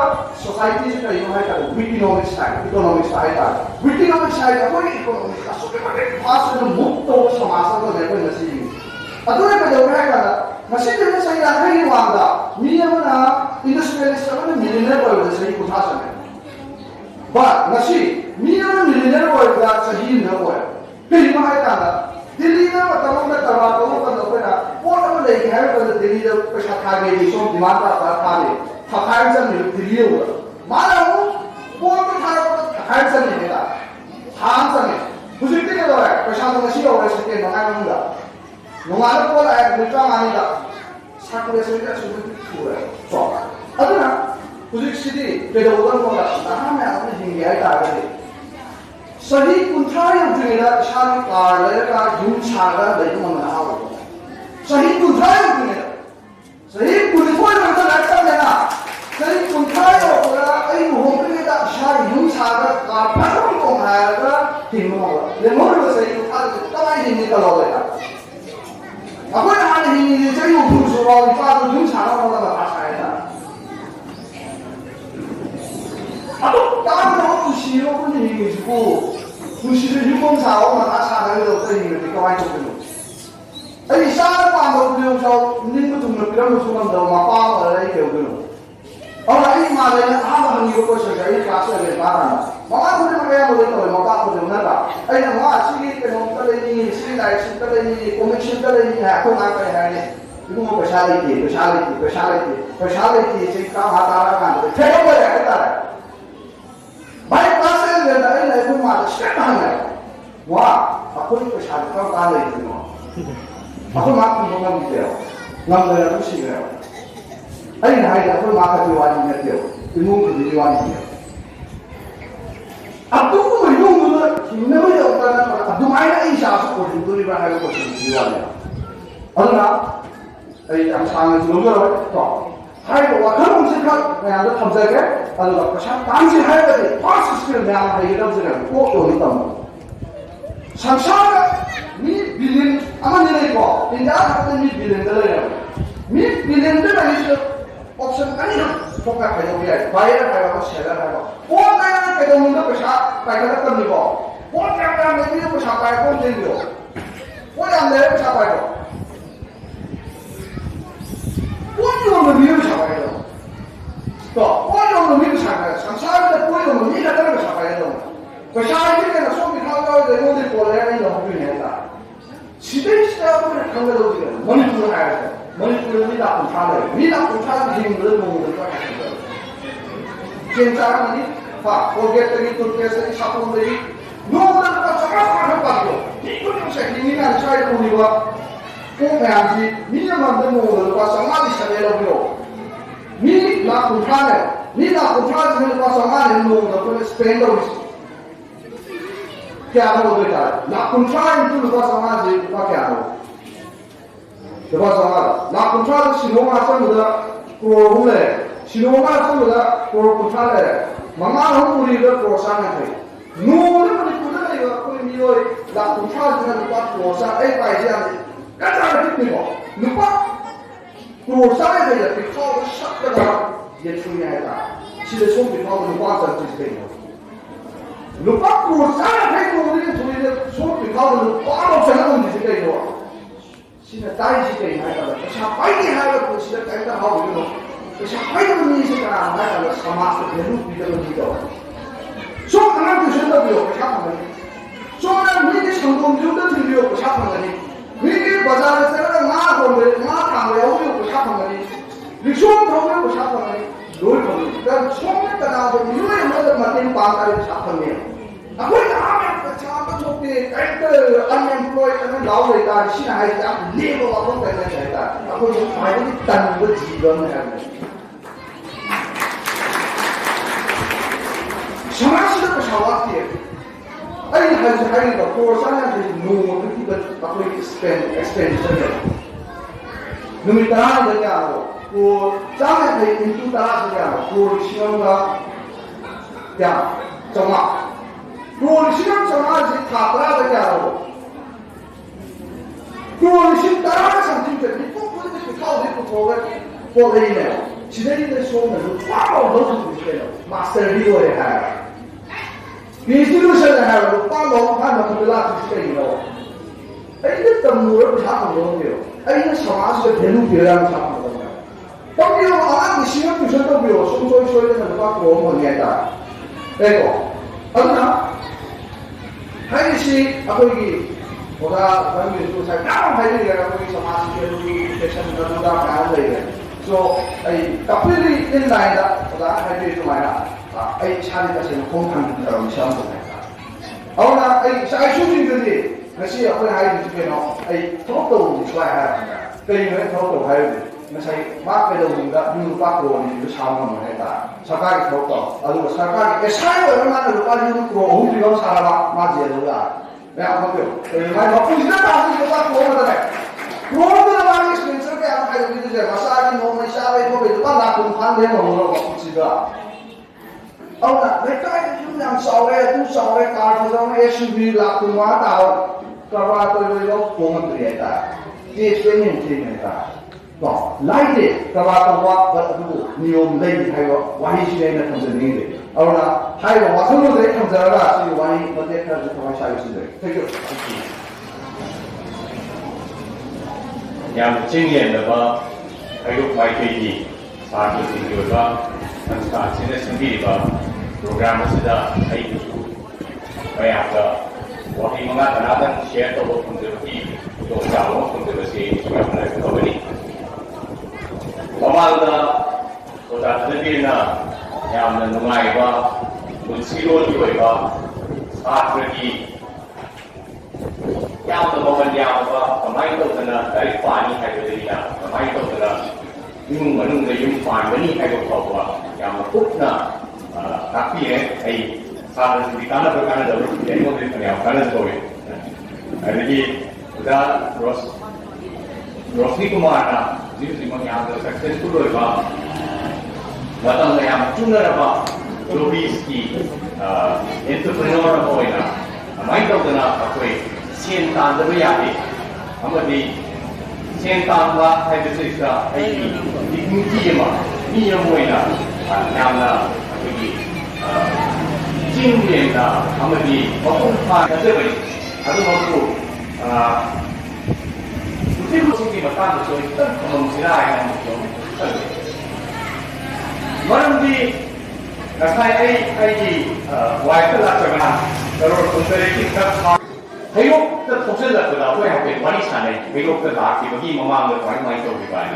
[SPEAKER 2] society से कहीं होता है economics है economics है को economics का सुपर मार्केट फास्ट में मुक्त हो समाज को देखो ngasi अदुने पे जो है का ngasi जो सही रखा ही वांदा मियमना इंडस्ट्रियलिस्ट का मिलियनर को सही कुछ हासिल है बट ngasi मियमना मिलियनर को सही न हो है फिर है का दिल्ली में मतलब में करवा तो वो ना वो तो लेके है तो दिल्ली में पैसा खा गई सो दिमाग का खा ले थकान से दिल्ली हुआ माना वो तो थकान से नहीं मिला हां से बुझते के दो है पैसा तो नशी हो रहा है नंगा नंगा नंगा को है बेटा मानी का साकरे से क्या सुन हुआ तो अब ना बुझिक सिटी पेडोगन को ना मैं अपने जिंदगी आई तार दे सही कुंठाई उठेगा शान कार लेगा जून छागा देखो मन ना हो सही कुंठाई उठेगा सही कुंठाई मतलब लगता है ना सही कुंठाई होगा आई होंगे का शान जून छागा कार पकड़ को मारेगा तीनों होगा ले मोर को सही उठा तबाई नहीं निकल होगा अब ना नहीं सही उठू सुरो इतना तो जून छागा होगा ना आशा अब काम तो खुशियों को नहीं इसको खुशी से युगों साओ ना आशा है तो कहीं नहीं तो आई तो नहीं अरे सारा काम तो लोग जो नहीं तो तुम लोग पिरामिड सुनम दो मापा और आई के उधर और आई माले ना हम ये को सही क्लास में बाहर मापा को ने मैं बोले तो मापा को ना था आई ना वहां सी के नो करे नहीं सी लाइट करे नहीं कनेक्शन करे नहीं है को ना करे है नहीं वो स्पेशलिटी से काम आता रहा काम ठेका हो जाता है भाई क्लास में लेना है ना तो मार स्टेप है वाह अपन को शादी का काम नहीं है Aku mak pun ngam gitu, ngam dari aku sih gitu. Ayo hari aku mak kerja wajib gitu, ilmu kerja wajib gitu. Aku pun ilmu itu, ilmu itu orang aku main ini siapa pun itu di mana aku kerja wajib. Aduna, yang sangat jujur itu. Hai bahwa kalau misalkan yang ada tamzaga, aduna pasal tamzi hai tadi, pas skill yang ada itu tamzaga, kok itu tamu. Samsara ni billion ama nilai ko India kata ni billion dollar ni billion dollar itu option kan ini pokok kayak dia bayar kayak apa seller kayak pokok kayak muda besar kayak apa ni ko pokok yang ni besar kayak pun jadi ko pokok yang ni besar kayak ko pokok yang ni besar kayak ko pokok yang ni besar kayak samsara itu pokok yang ni kata besar kayak ko besar ini kan so kalau dari model boleh ini loh punya kita. Siapa pun yang kalau dia, Manipur ada, Manipur ni tak puncak hingga mungkin tak ada. Jencang ni, pak, proyek tadi Turki tadi satu tadi, nomor apa cakap apa tu? Itu yang saya ingin saya pun juga, yang si, ni yang mana nomor apa sama di sana lagi. Ni nak puncak dengan pasangan yang nomor apa spend क्या होगा बेटा लाकुंठा into लुपा समाज लुपा क्या हो लुपा समाज लाकुंठा शिलोंगा से मुदा कोरुले शिलोंगा से मुदा कोरुकुंठा ले ममा हम पूरी का कोसा नहीं थे नूर में पूरा नहीं हुआ कोई मिलो लाकुंठा जिन्हें लुपा कोसा एक पैसे आने क्या कितने को लुपा कोसा नहीं थे जब पिछाड़ शक का ये छुई है था सीधे सोच पिछाड़ लुपा चलती थी lupa kurang hay tu ni tu ni so pikau lupa lo jangan ni sih kayu. Sini tadi sih kayu hay kalau siapa ini hay kalau sini kayu tak hau itu. Siapa itu ni sih kan hay kalau sama sekali kita begitu. So anak tu sudah bio siapa ni? So anak ni sanggung juga tu bio siapa ni? Ni bazar sana nggak boleh nggak tahu ya bio siapa ni? Risau tahu siapa ni? Loitongbam dan semua kenal ni yang ada makin bangkai siapa ni? Aku tak macam tu ni, kita unemployed kan gaul kita, sini hari tak level apa pun tak ada. Aku hari ni tanpa jiwa ni. Semua sudah pesawat dia. Hari ni kursan yang di nomor kita aku expenditure. Numitara dia ko jangan itu darah dia ko siapa ya cuma Polisi sama si kapra berjauh. Polisi darah sampai jadi polisi kau di pokok polisi ni. Jadi dia semua tu wow tu tu master di luar ada. Institusi ada tu wow kan nak bela tu sekali tu. Ini temur berapa orang dia. Ini sama si dulu biar sama orang. Tapi orang di sini tu sudah biar semua dengan apa kau mengira. Eko, apa? Hari ini aku ini, orang itu saya tahu hari ini aku ini sama si education dan ada lagi. So, tapi ini lain dah, orang hari itu mana? Cari kasih konten dalam siapa mereka. Orang saya syuting tadi, nasi aku hari itu kena, foto di suara, kayaknya foto hari. Nasi mak pada orang dulu pak orang itu sama mereka. Sekarang foto, lalu sekarang saya orang mana lupa dulu orang juga salah masih ada. Ya apa tu? Saya waktu itu tahu lupa orang ada. Orang tu orang sponsor ke apa itu itu je. Masa ini nomor siapa itu itu kan lakukan dia nomor waktu juga. Orang mereka itu yang sore car sama SUV lakukan tahu. Kalau itu itu komen dia. Dia spending dia. Lain deh, kalau itu niom lain hayo, wahai sih yang macam ni. Orang hayo, waktu tu dia macam mana sih wahai macam kerja macam saya sih. Thank you.
[SPEAKER 3] Yang cengeng apa, hayo YKD, saat ini juga, dan saat ini sendiri program sudah hayo. Banyak ke, wahai mengatakan share atau kontribusi, untuk jauh kontribusi juga mereka kembali. Pemalda, kota Dhanabir yang menungai muncul juga saat pergi ꯌꯥꯝꯅ ꯃꯃꯜ ꯌꯥꯝꯕ ꯀꯃꯥꯏꯅ ꯇꯧꯗꯅ ꯂꯥꯏꯔꯤꯛ ꯄꯥꯅꯤ ꯍꯥꯏꯕꯗꯒꯤꯅ ꯀꯃꯥꯏꯅ ꯇꯧꯗꯅ ꯏꯃꯨꯡ ꯃꯅꯨꯡꯗ ꯌꯨꯝ ꯄꯥꯟꯒꯅꯤ ꯍꯥꯏꯕ ꯐꯥꯎꯕ ꯌꯥꯝꯅ ꯀꯨꯞꯅ ꯇꯥꯛꯄꯤꯔꯦ ꯑꯩ ꯁꯥꯇ꯭ꯔꯁꯤꯡꯒꯤ ꯀꯥꯟꯅꯕ ꯀꯥꯟꯅꯗꯕꯗꯤ ꯑꯩꯉꯣꯟꯗꯗꯤ ꯐꯅꯌꯥꯝ ꯀꯥꯟꯅꯖꯍꯧꯋꯤ ꯑꯗꯒꯤ ꯑꯣꯖꯥ ꯔꯣꯁꯅꯤꯀꯨꯃꯥꯔꯅ ꯍꯧꯖꯤꯛ ꯍꯧꯖꯤꯛꯃꯛ ꯌꯥꯝꯅ ꯁꯛꯁꯦꯁꯐꯨꯜ ꯑꯣꯏꯕ ꯃꯇꯝꯗ ꯌꯥꯝ ꯆꯨꯅꯔꯕ ꯒ꯭ꯂꯣꯕꯤꯁꯀꯤ ꯑꯦꯟꯇꯔꯄ꯭ꯔꯤꯅꯣꯔ ꯑꯃ ꯑꯣꯏꯅ ꯑꯗꯨꯃꯥꯏꯅ ꯇꯧꯗꯅ ꯑꯩꯈꯣꯏ ꯁꯦꯟ ꯇꯥꯟꯗꯕ ꯌꯥꯗꯦ ꯑꯃꯗꯤ ꯁꯦꯟ ꯇꯥꯟꯕ ꯍꯥꯏꯕꯁꯤꯗ ꯑꯩꯒꯤ ꯗꯤꯒꯅꯤꯇꯤ ꯑꯃ ꯃꯤ ꯑꯃ ꯑꯣꯏꯅ ꯌꯥꯝꯅ ꯑꯩꯈꯣꯏꯒꯤ ꯆꯤꯡꯂꯦꯟꯗ ꯑꯃꯗꯤ ꯃꯄꯨꯡ ꯐꯥꯅ ꯈꯟꯖꯕꯅꯤ ꯑꯗꯨꯃꯛꯄꯨ ꯅꯨꯄꯤꯁꯤꯡꯒꯤ ꯃꯇꯥꯡꯗꯁꯨ ꯑꯩ ꯈꯤꯇꯪ ꯈꯪꯍꯟꯁꯤꯔꯥ ꯍꯥꯏꯅ ꯈꯜꯂꯤ ꯃꯔꯝꯗꯤ ngài ai gì ngoài cái là chuyện nào rồi cũng sẽ đi các thấy lúc tất không sẽ là từ đầu tôi học về quản lý sản này thấy lúc tất cả thì có khi mà mang được quản lý trong cái bài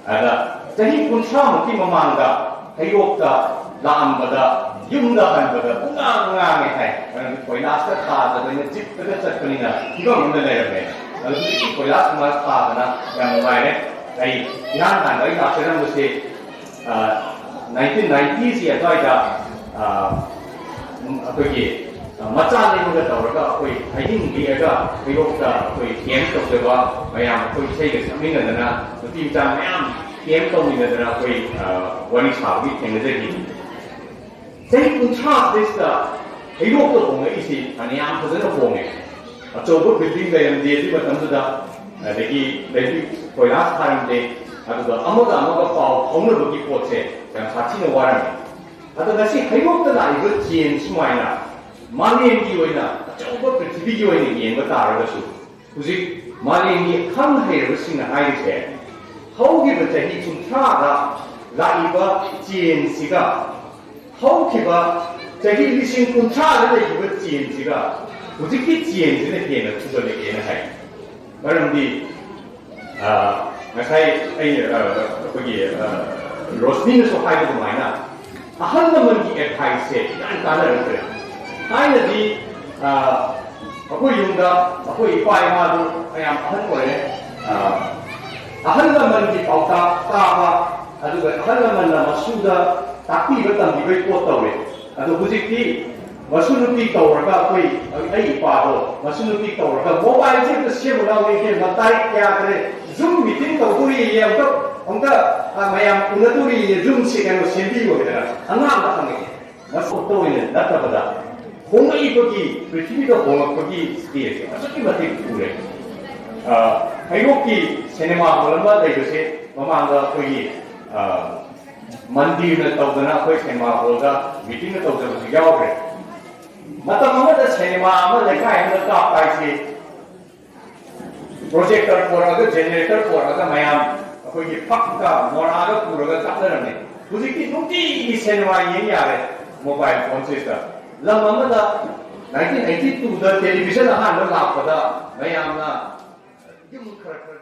[SPEAKER 3] này là thế cũng sao một khi mà mang được thấy lúc là làm được dùng được hành được cũng ngang ngang này thầy phải là tất cả rồi nên chip tất cả cái này là cái vấn đề này là vậy là cái phải là mà cả là yang ngoài đấy đây yang thành đấy là sẽ làm được gì 1990s ရဲ့တော့အခွင့်အရေးမကြလေးလို့တော့마리엔기 오이나 조금 비비기 오이는 이해가 따라가서 우리 마리엔기 칸해를 쓰는 아이세 하우기부터 이좀 타가 라이바 지엔시가 하우기가 자기 리신 군타를 이거 지엔시가 우리기 지엔시는 개는 투자를 개는 해 말은디 나사이 거기 로스니는 소파이도 많이나 한번은 이게 파이세 간단하게 그래 아이들이 아고 용다 아고 이빠이마도 그냥 한 거래 한번은 이 pauta 따가 아주 한번은 마수다 딱비가 담비가 있었다고 해 아주 부직이 마수누피 떠오르가 거의 아이 이빠도 마수누피 떠오르가 모바일 챗도 시험을 이게 맞다이 야 그래 줌 미팅 떠오르이 얘가 뭔가 마양 우나들이 줌 시간으로 신비고 그래 하나만 하는 게 마수 떠오르는 나타보다 공의 거기 TV도 공의 거기 스티에서 어떻게 맞게 그래 한국기 시네마 얼마 되듯이 뭐만가 거기 만디는 떠오르나 거기 시네마 보다 미팅을 떠오르는 야오래 맞다 뭐다 시네마 뭐 내가 이거 까빠이지 프로젝터 보라고 제너레이터 보라고 마양 거기 팍가 뭐라고 부르가 짝다르네 굳이 이 시네마 얘기하래 모바일 폰 시스템 lam amada 1982 da television ahan lo lakpada mayamna yum khara